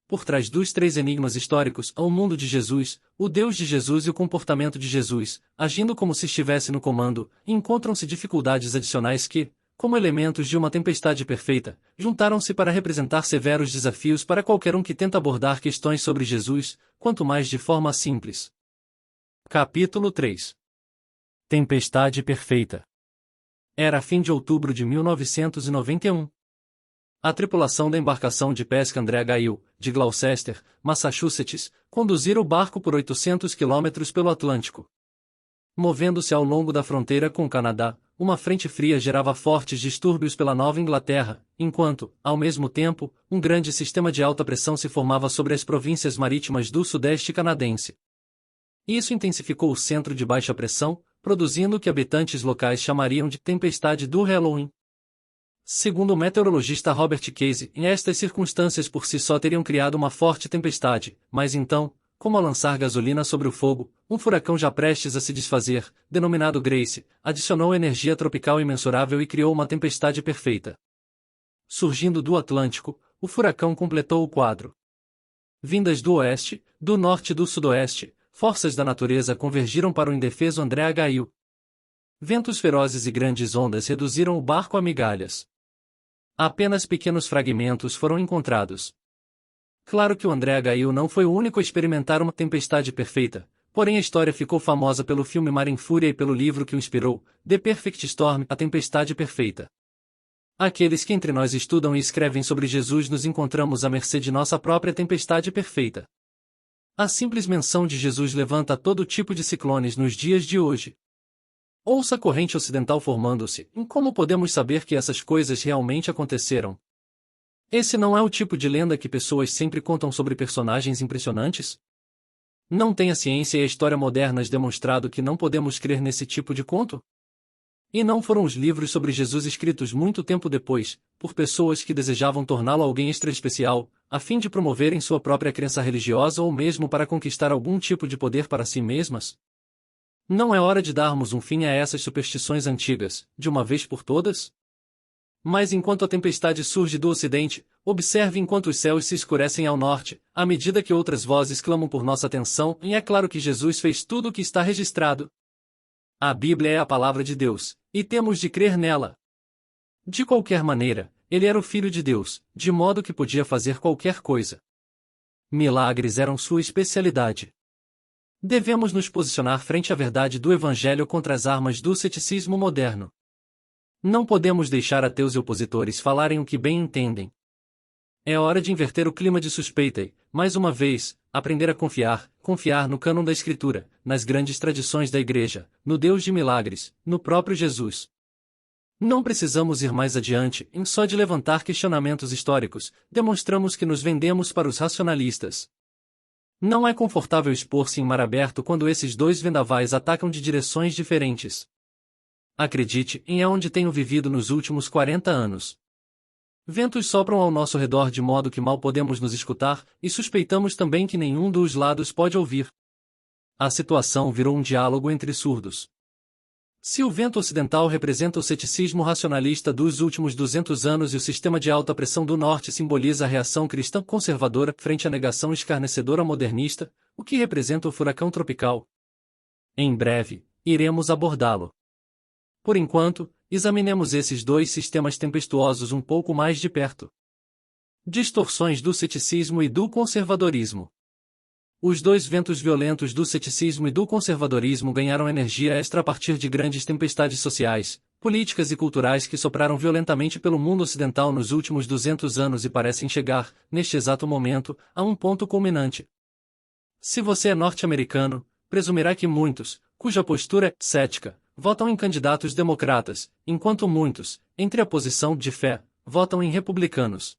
Por trás dos três enigmas históricos, há o mundo de Jesus, o Deus de Jesus e o comportamento de Jesus, agindo como se estivesse no comando, encontram-se dificuldades adicionais que, como elementos de uma tempestade perfeita, juntaram-se para representar severos desafios para qualquer um que tenta abordar questões sobre Jesus, quanto mais de forma simples. Capítulo 3. Tempestade perfeita. Era fim de outubro de 1991. A tripulação da embarcação de pesca Andrea Gail, de Gloucester, Massachusetts, conduzira o barco por 800 quilômetros pelo Atlântico. Movendo-se ao longo da fronteira com o Canadá, uma frente fria gerava fortes distúrbios pela Nova Inglaterra, enquanto, ao mesmo tempo, um grande sistema de alta pressão se formava sobre as províncias marítimas do sudeste canadense. Isso intensificou o centro de baixa pressão, produzindo o que habitantes locais chamariam de tempestade do Halloween. Segundo o meteorologista Robert Case, estas circunstâncias por si só teriam criado uma forte tempestade, mas então, como a lançar gasolina sobre o fogo, um furacão já prestes a se desfazer, denominado Grace, adicionou energia tropical imensurável e criou uma tempestade perfeita. Surgindo do Atlântico, o furacão completou o quadro. Vindas do oeste, do norte e do sudoeste, forças da natureza convergiram para o indefeso André H. Ventos ferozes e grandes ondas reduziram o barco a migalhas. Apenas pequenos fragmentos foram encontrados. Claro que o André H. não foi o único a experimentar uma tempestade perfeita, porém a história ficou famosa pelo filme Mar em Fúria e pelo livro que o inspirou, The Perfect Storm, A Tempestade Perfeita. Aqueles que entre nós estudam e escrevem sobre Jesus nos encontramos à mercê de nossa própria tempestade perfeita. A simples menção de Jesus levanta todo tipo de ciclones nos dias de hoje. Ouça a corrente ocidental formando-se. Como podemos saber que essas coisas realmente aconteceram? Esse não é o tipo de lenda que pessoas sempre contam sobre personagens impressionantes? Não tem a ciência e a história modernas demonstrado que não podemos crer nesse tipo de conto? E não foram os livros sobre Jesus escritos muito tempo depois, por pessoas que desejavam torná-lo alguém extra especial, a fim de promoverem sua própria crença religiosa ou mesmo para conquistar algum tipo de poder para si mesmas? Não é hora de darmos um fim a essas superstições antigas, de uma vez por todas? Mas enquanto a tempestade surge do ocidente, observe enquanto os céus se escurecem ao norte, à medida que outras vozes clamam por nossa atenção, e é claro que Jesus fez tudo o que está registrado. A Bíblia é a palavra de Deus, e temos de crer nela. De qualquer maneira, ele era o Filho de Deus, de modo que podia fazer qualquer coisa. Milagres eram sua especialidade. Devemos nos posicionar frente à verdade do Evangelho contra as armas do ceticismo moderno. Não podemos deixar ateus e opositores falarem o que bem entendem. É hora de inverter o clima de suspeita e, mais uma vez, aprender a confiar no cânon da Escritura, nas grandes tradições da Igreja, no Deus de milagres, no próprio Jesus. Não precisamos ir mais adiante, em só de levantar questionamentos históricos, demonstramos que nos vendemos para os racionalistas. Não é confortável expor-se em mar aberto quando esses dois vendavais atacam de direções diferentes. Acredite, é onde tenho vivido nos últimos 40 anos. Ventos sopram ao nosso redor de modo que mal podemos nos escutar, e suspeitamos também que nenhum dos lados pode ouvir. A situação virou um diálogo entre surdos. Se o vento ocidental representa o ceticismo racionalista dos últimos 200 anos e o sistema de alta pressão do norte simboliza a reação cristã conservadora frente à negação escarnecedora modernista, o que representa o furacão tropical? Em breve, iremos abordá-lo. Por enquanto, examinemos esses dois sistemas tempestuosos um pouco mais de perto. Distorções do ceticismo e do conservadorismo. Os dois ventos violentos do ceticismo e do conservadorismo ganharam energia extra a partir de grandes tempestades sociais, políticas e culturais que sopraram violentamente pelo mundo ocidental nos últimos 200 anos e parecem chegar, neste exato momento, a um ponto culminante. Se você é norte-americano, presumirá que muitos, cuja postura é cética, votam em candidatos democratas, enquanto muitos, entre a posição de fé, votam em republicanos.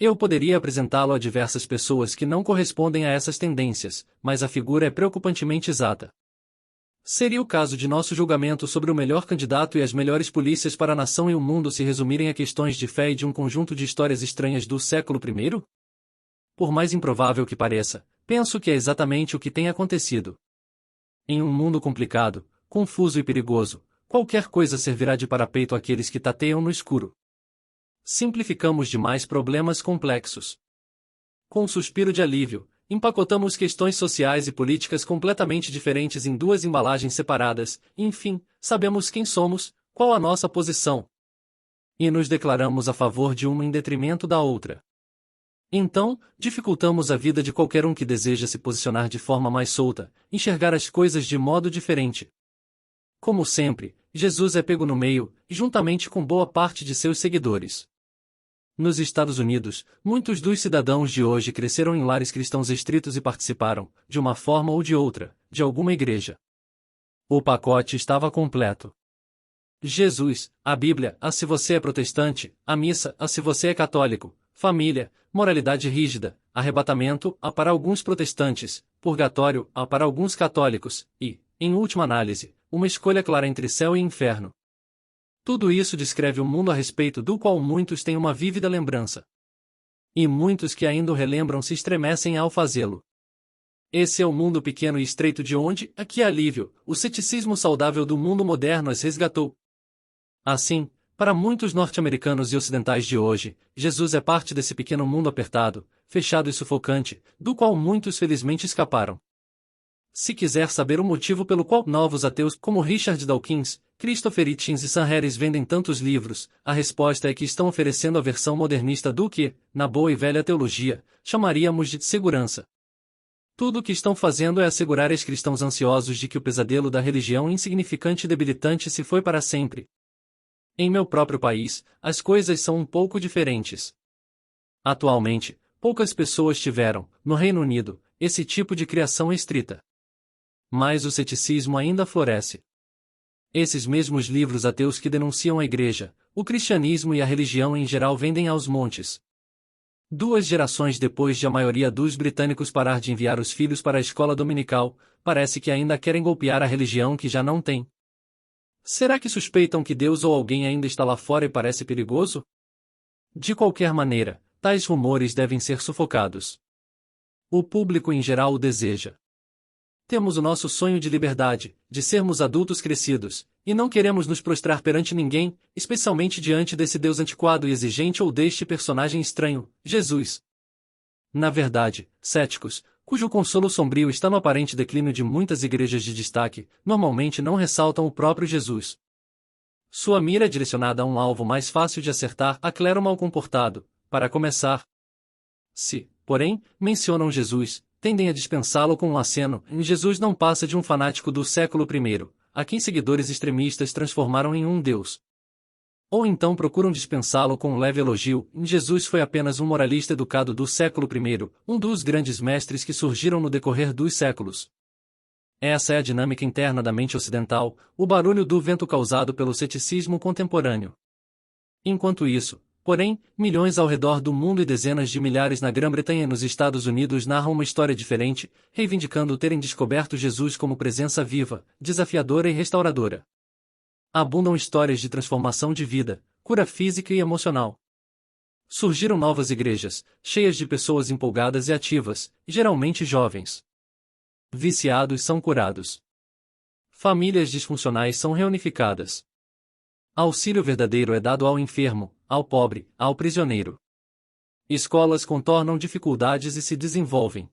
Eu poderia apresentá-lo a diversas pessoas que não correspondem a essas tendências, mas a figura é preocupantemente exata. Seria o caso de nosso julgamento sobre o melhor candidato e as melhores polícias para a nação e o mundo se resumirem a questões de fé e de um conjunto de histórias estranhas do século I? Por mais improvável que pareça, penso que é exatamente o que tem acontecido. Em um mundo complicado, confuso e perigoso, qualquer coisa servirá de parapeito àqueles que tateiam no escuro. Simplificamos demais problemas complexos. Com um suspiro de alívio, empacotamos questões sociais e políticas completamente diferentes em duas embalagens separadas, e, enfim, sabemos quem somos, qual a nossa posição. E nos declaramos a favor de uma em detrimento da outra. Então, dificultamos a vida de qualquer um que deseja se posicionar de forma mais solta, enxergar as coisas de modo diferente. Como sempre, Jesus é pego no meio, juntamente com boa parte de seus seguidores. Nos Estados Unidos, muitos dos cidadãos de hoje cresceram em lares cristãos estritos e participaram, de uma forma ou de outra, de alguma igreja. O pacote estava completo. Jesus, a Bíblia, se você é protestante, a missa, se você é católico, família, moralidade rígida, arrebatamento, para alguns protestantes, purgatório, para alguns católicos, e, em última análise, uma escolha clara entre céu e inferno. Tudo isso descreve um mundo a respeito do qual muitos têm uma vívida lembrança. E muitos que ainda o relembram se estremecem ao fazê-lo. Esse é o mundo pequeno e estreito de onde, aqui alívio, o ceticismo saudável do mundo moderno as resgatou. Assim, para muitos norte-americanos e ocidentais de hoje, Jesus é parte desse pequeno mundo apertado, fechado e sufocante, do qual muitos felizmente escaparam. Se quiser saber o motivo pelo qual novos ateus como Richard Dawkins, Christopher Hitchens e Sam Harris vendem tantos livros, a resposta é que estão oferecendo a versão modernista do que, na boa e velha teologia, chamaríamos de segurança. Tudo o que estão fazendo é assegurar aos cristãos ansiosos de que o pesadelo da religião insignificante e debilitante se foi para sempre. Em meu próprio país, as coisas são um pouco diferentes. Atualmente, poucas pessoas tiveram, no Reino Unido, esse tipo de criação estrita. Mas o ceticismo ainda floresce. Esses mesmos livros ateus que denunciam a Igreja, o cristianismo e a religião em geral vendem aos montes. 2 gerações depois de a maioria dos britânicos parar de enviar os filhos para a escola dominical, parece que ainda querem golpear a religião que já não tem. Será que suspeitam que Deus ou alguém ainda está lá fora e parece perigoso? De qualquer maneira, tais rumores devem ser sufocados. O público em geral o deseja. Temos o nosso sonho de liberdade, de sermos adultos crescidos, e não queremos nos prostrar perante ninguém, especialmente diante desse Deus antiquado e exigente ou deste personagem estranho, Jesus. Na verdade, céticos, cujo consolo sombrio está no aparente declínio de muitas igrejas de destaque, normalmente não ressaltam o próprio Jesus. Sua mira é direcionada a um alvo mais fácil de acertar, a clero mal comportado, para começar. Se, porém, mencionam Jesus, tendem a dispensá-lo com um aceno. Jesus não passa de um fanático do século I, a quem seguidores extremistas transformaram em um Deus. Ou então procuram dispensá-lo com um leve elogio. Jesus foi apenas um moralista educado do século I, um dos grandes mestres que surgiram no decorrer dos séculos. Essa é a dinâmica interna da mente ocidental, o barulho do vento causado pelo ceticismo contemporâneo. Enquanto isso, porém, milhões ao redor do mundo e dezenas de milhares na Grã-Bretanha e nos Estados Unidos narram uma história diferente, reivindicando terem descoberto Jesus como presença viva, desafiadora e restauradora. Abundam histórias de transformação de vida, cura física e emocional. Surgiram novas igrejas, cheias de pessoas empolgadas e ativas, geralmente jovens. Viciados são curados. Famílias disfuncionais são reunificadas. Auxílio verdadeiro é dado ao enfermo, ao pobre, ao prisioneiro. Escolas contornam dificuldades e se desenvolvem.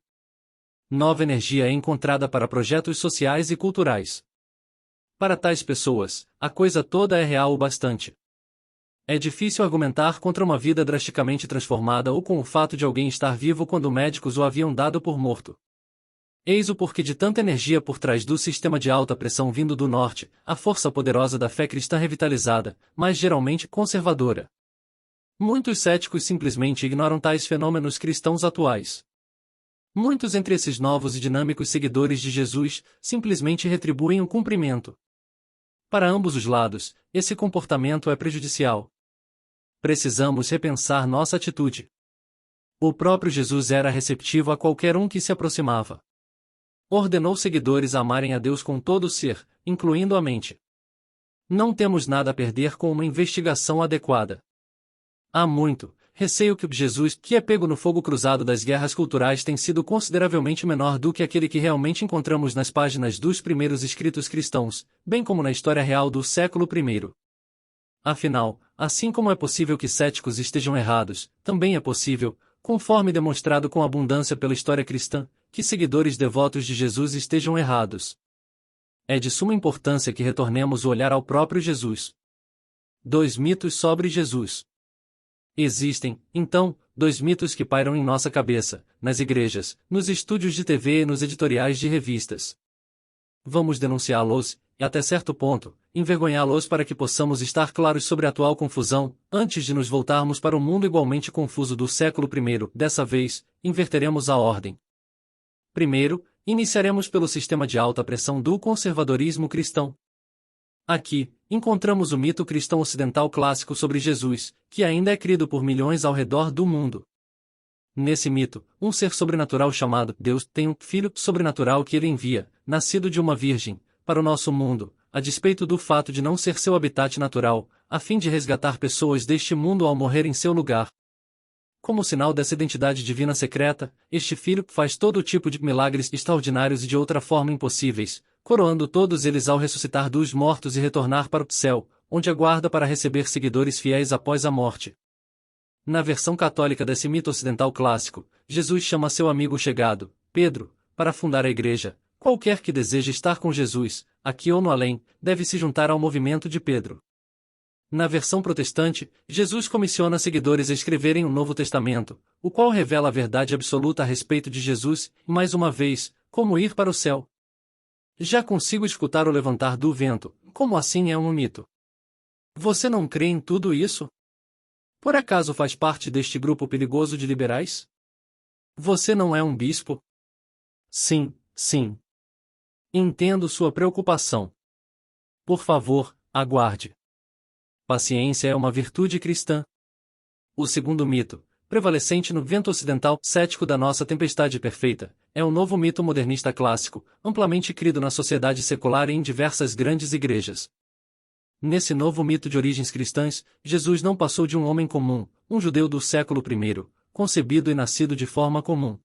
Nova energia é encontrada para projetos sociais e culturais. Para tais pessoas, a coisa toda é real o bastante. É difícil argumentar contra uma vida drasticamente transformada ou com o fato de alguém estar vivo quando médicos o haviam dado por morto. Eis o porquê de tanta energia por trás do sistema de alta pressão vindo do norte, a força poderosa da fé cristã revitalizada, mas geralmente conservadora. Muitos céticos simplesmente ignoram tais fenômenos cristãos atuais. Muitos entre esses novos e dinâmicos seguidores de Jesus simplesmente retribuem o cumprimento. Para ambos os lados, esse comportamento é prejudicial. Precisamos repensar nossa atitude. O próprio Jesus era receptivo a qualquer um que se aproximava. Ordenou seguidores a amarem a Deus com todo o ser, incluindo a mente. Não temos nada a perder com uma investigação adequada. Há muito receio que o Jesus, que é pego no fogo cruzado das guerras culturais, tem sido consideravelmente menor do que aquele que realmente encontramos nas páginas dos primeiros escritos cristãos, bem como na história real do século I. Afinal, assim como é possível que céticos estejam errados, também é possível, conforme demonstrado com abundância pela história cristã, que seguidores devotos de Jesus estejam errados. É de suma importância que retornemos o olhar ao próprio Jesus. 2 mitos sobre Jesus. Existem, então, 2 mitos que pairam em nossa cabeça, nas igrejas, nos estúdios de TV e nos editoriais de revistas. Vamos denunciá-los, e até certo ponto, envergonhá-los para que possamos estar claros sobre a atual confusão, antes de nos voltarmos para o mundo igualmente confuso do século I. Dessa vez, inverteremos a ordem. Primeiro, iniciaremos pelo sistema de alta pressão do conservadorismo cristão. Aqui, encontramos o mito cristão ocidental clássico sobre Jesus, que ainda é crido por milhões ao redor do mundo. Nesse mito, um ser sobrenatural chamado Deus tem um filho sobrenatural que ele envia, nascido de uma virgem, para o nosso mundo, a despeito do fato de não ser seu habitat natural, a fim de resgatar pessoas deste mundo ao morrer em seu lugar. Como sinal dessa identidade divina secreta, este filho faz todo tipo de milagres extraordinários e de outra forma impossíveis, coroando todos eles ao ressuscitar dos mortos e retornar para o céu, onde aguarda para receber seguidores fiéis após a morte. Na versão católica desse mito ocidental clássico, Jesus chama seu amigo chegado, Pedro, para fundar a igreja. Qualquer que deseje estar com Jesus, aqui ou no além, deve se juntar ao movimento de Pedro. Na versão protestante, Jesus comissiona seguidores a escreverem um Novo Testamento, o qual revela a verdade absoluta a respeito de Jesus, e mais uma vez, como ir para o céu. Já consigo escutar o levantar do vento, como assim é um mito? Você não crê em tudo isso? Por acaso faz parte deste grupo perigoso de liberais? Você não é um bispo? Sim, sim. Entendo sua preocupação. Por favor, aguarde. Paciência é uma virtude cristã. O segundo mito, prevalecente no vento ocidental cético da nossa tempestade perfeita, é um novo mito modernista clássico, amplamente crido na sociedade secular e em diversas grandes igrejas. Nesse novo mito de origens cristãs, Jesus não passou de um homem comum, um judeu do século I, concebido e nascido de forma comum.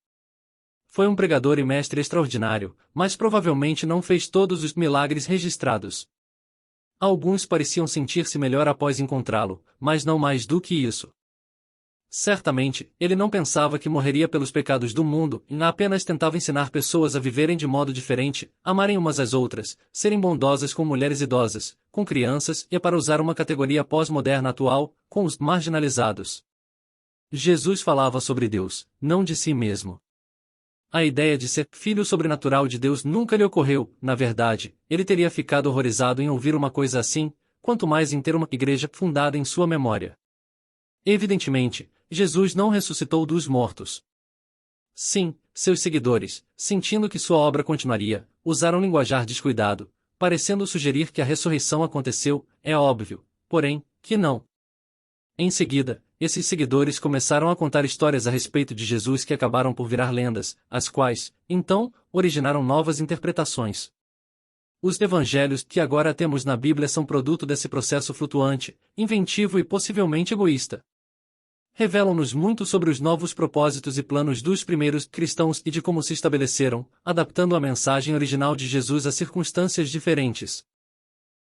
Foi um pregador e mestre extraordinário, mas provavelmente não fez todos os milagres registrados. Alguns pareciam sentir-se melhor após encontrá-lo, mas não mais do que isso. Certamente, ele não pensava que morreria pelos pecados do mundo, e apenas tentava ensinar pessoas a viverem de modo diferente, amarem umas às outras, serem bondosas com mulheres idosas, com crianças e, para usar uma categoria pós-moderna atual, com os marginalizados. Jesus falava sobre Deus, não de si mesmo. A ideia de ser filho sobrenatural de Deus nunca lhe ocorreu. Na verdade, ele teria ficado horrorizado em ouvir uma coisa assim, quanto mais em ter uma igreja fundada em sua memória. Evidentemente, Jesus não ressuscitou dos mortos. Sim, seus seguidores, sentindo que sua obra continuaria, usaram linguajar descuidado, parecendo sugerir que a ressurreição aconteceu, é óbvio, porém, que não. Em seguida, esses seguidores começaram a contar histórias a respeito de Jesus que acabaram por virar lendas, as quais, então, originaram novas interpretações. Os evangelhos que agora temos na Bíblia são produto desse processo flutuante, inventivo e possivelmente egoísta. Revelam-nos muito sobre os novos propósitos e planos dos primeiros cristãos e de como se estabeleceram, adaptando a mensagem original de Jesus a circunstâncias diferentes.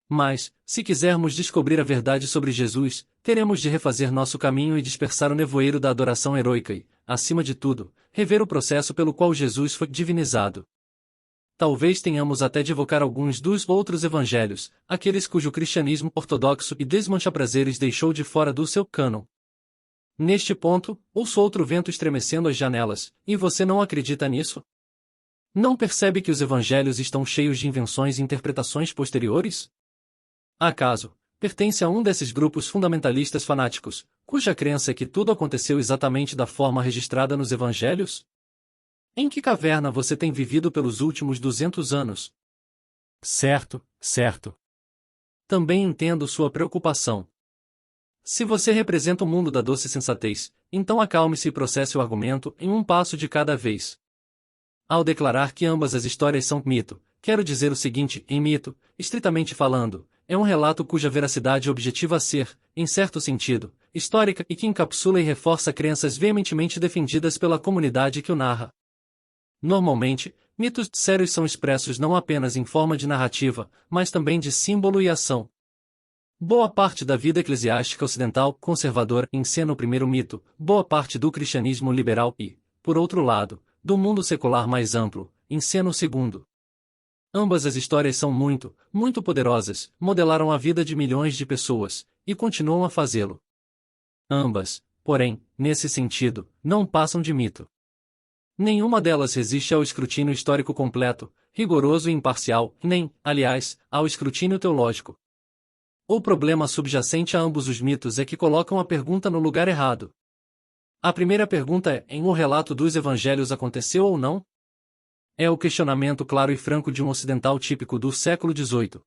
Mas, se quisermos descobrir a verdade sobre Jesus, teremos de refazer nosso caminho e dispersar o nevoeiro da adoração heroica e, acima de tudo, rever o processo pelo qual Jesus foi divinizado. Talvez tenhamos até de evocar alguns dos outros evangelhos, aqueles cujo cristianismo ortodoxo e desmancha-prazeres deixou de fora do seu cânon. Neste ponto, ouço outro vento estremecendo as janelas, e você não acredita nisso? Não percebe que os evangelhos estão cheios de invenções e interpretações posteriores? Acaso, pertence a um desses grupos fundamentalistas fanáticos, cuja crença é que tudo aconteceu exatamente da forma registrada nos evangelhos? Em que caverna você tem vivido pelos últimos 200 anos? Certo, certo. Também entendo sua preocupação. Se você representa o mundo da doce sensatez, então acalme-se e processe o argumento em um passo de cada vez. Ao declarar que ambas as histórias são mito, quero dizer o seguinte: em mito, estritamente falando, é um relato cuja veracidade objetiva a ser, em certo sentido, histórica e que encapsula e reforça crenças veementemente defendidas pela comunidade que o narra. Normalmente, mitos sérios são expressos não apenas em forma de narrativa, mas também de símbolo e ação. Boa parte da vida eclesiástica ocidental conservadora encena o primeiro mito, boa parte do cristianismo liberal e, por outro lado, do mundo secular mais amplo, encena o segundo. Ambas as histórias são muito, muito poderosas, modelaram a vida de milhões de pessoas, e continuam a fazê-lo. Ambas, porém, nesse sentido, não passam de mito. Nenhuma delas resiste ao escrutínio histórico completo, rigoroso e imparcial, nem, aliás, ao escrutínio teológico. O problema subjacente a ambos os mitos é que colocam a pergunta no lugar errado. A primeira pergunta é: em o relato dos evangelhos aconteceu ou não? É o questionamento claro e franco de um ocidental típico do século XVIII.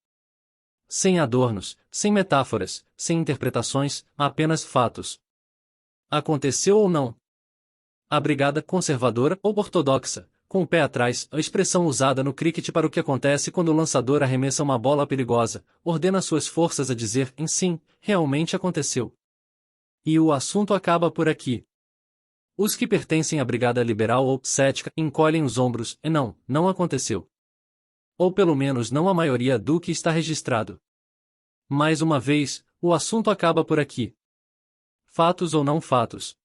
Sem adornos, sem metáforas, sem interpretações, apenas fatos. Aconteceu ou não? A brigada conservadora ou ortodoxa, com o pé atrás, a expressão usada no cricket para o que acontece quando o lançador arremessa uma bola perigosa, ordena suas forças a dizer em sim, realmente aconteceu. E o assunto acaba por aqui. Os que pertencem à brigada liberal ou cética encolhem os ombros e não aconteceu. Ou pelo menos não a maioria do que está registrado. Mais uma vez, o assunto acaba por aqui. fatos ou não fatos.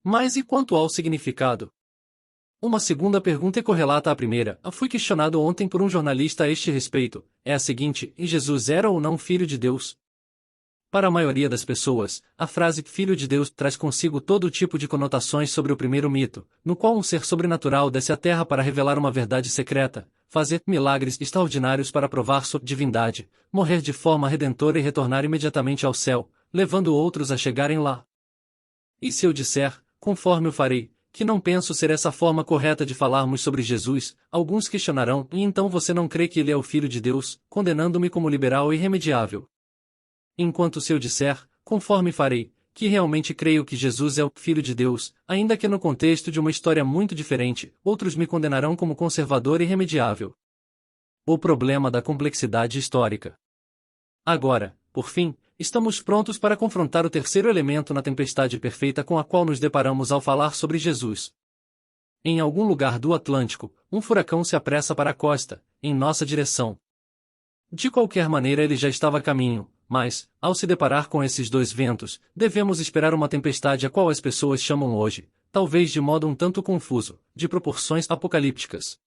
Mas e quanto ao significado? Uma segunda pergunta é correlata à primeira. Fui questionado ontem por um jornalista a este respeito. É a seguinte: e Jesus era ou não filho de Deus? Para a maioria das pessoas, a frase Filho de Deus traz consigo todo tipo de conotações sobre o primeiro mito, no qual um ser sobrenatural desce à terra para revelar uma verdade secreta, fazer milagres extraordinários para provar sua divindade, morrer de forma redentora e retornar imediatamente ao céu, levando outros a chegarem lá. E se eu disser, conforme eu farei, que não penso ser essa forma correta de falarmos sobre Jesus, alguns questionarão: e então você não crê que ele é o Filho de Deus, condenando-me como liberal e irremediável? Enquanto se eu disser, conforme farei, que realmente creio que Jesus é o Filho de Deus, ainda que no contexto de uma história muito diferente, outros me condenarão como conservador e irremediável. O problema da complexidade histórica. Agora, por fim, estamos prontos para confrontar o terceiro elemento na tempestade perfeita com a qual nos deparamos ao falar sobre Jesus. Em algum lugar do Atlântico, um furacão se apressa para a costa, em nossa direção. De qualquer maneira ele já estava a caminho, mas, ao se deparar com esses dois ventos, devemos esperar uma tempestade a qual as pessoas chamam hoje, talvez de modo um tanto confuso, de proporções apocalípticas.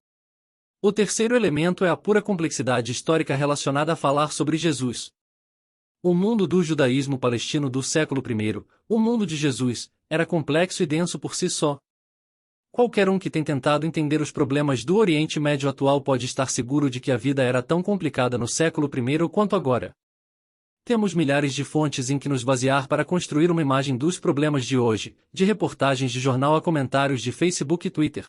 O terceiro elemento é a pura complexidade histórica relacionada a falar sobre Jesus. O mundo do judaísmo palestino do século I, o mundo de Jesus, era complexo e denso por si só. Qualquer um que tem tentado entender os problemas do Oriente Médio atual pode estar seguro de que a vida era tão complicada no século I quanto agora. Temos milhares de fontes em que nos basear para construir uma imagem dos problemas de hoje, de reportagens de jornal a comentários de Facebook e Twitter.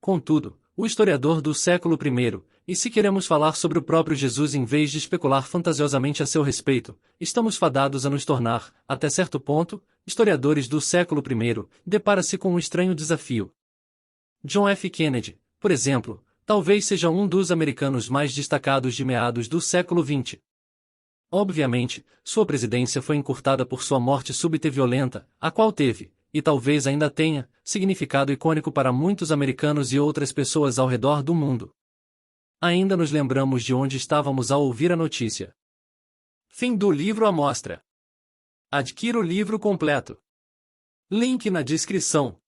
Contudo, o historiador do século I, e se queremos falar sobre o próprio Jesus em vez de especular fantasiosamente a seu respeito, estamos fadados a nos tornar, até certo ponto, historiadores do século I, depara-se com um estranho desafio. John F. Kennedy, por exemplo, talvez seja um dos americanos mais destacados de meados do século XX. Obviamente, sua presidência foi encurtada por sua morte súbita e violenta, a qual teve, e talvez ainda tenha, significado icônico para muitos americanos e outras pessoas ao redor do mundo. Ainda nos lembramos de onde estávamos ao ouvir a notícia. Fim do livro à mostra. Adquira o livro completo. Link na descrição.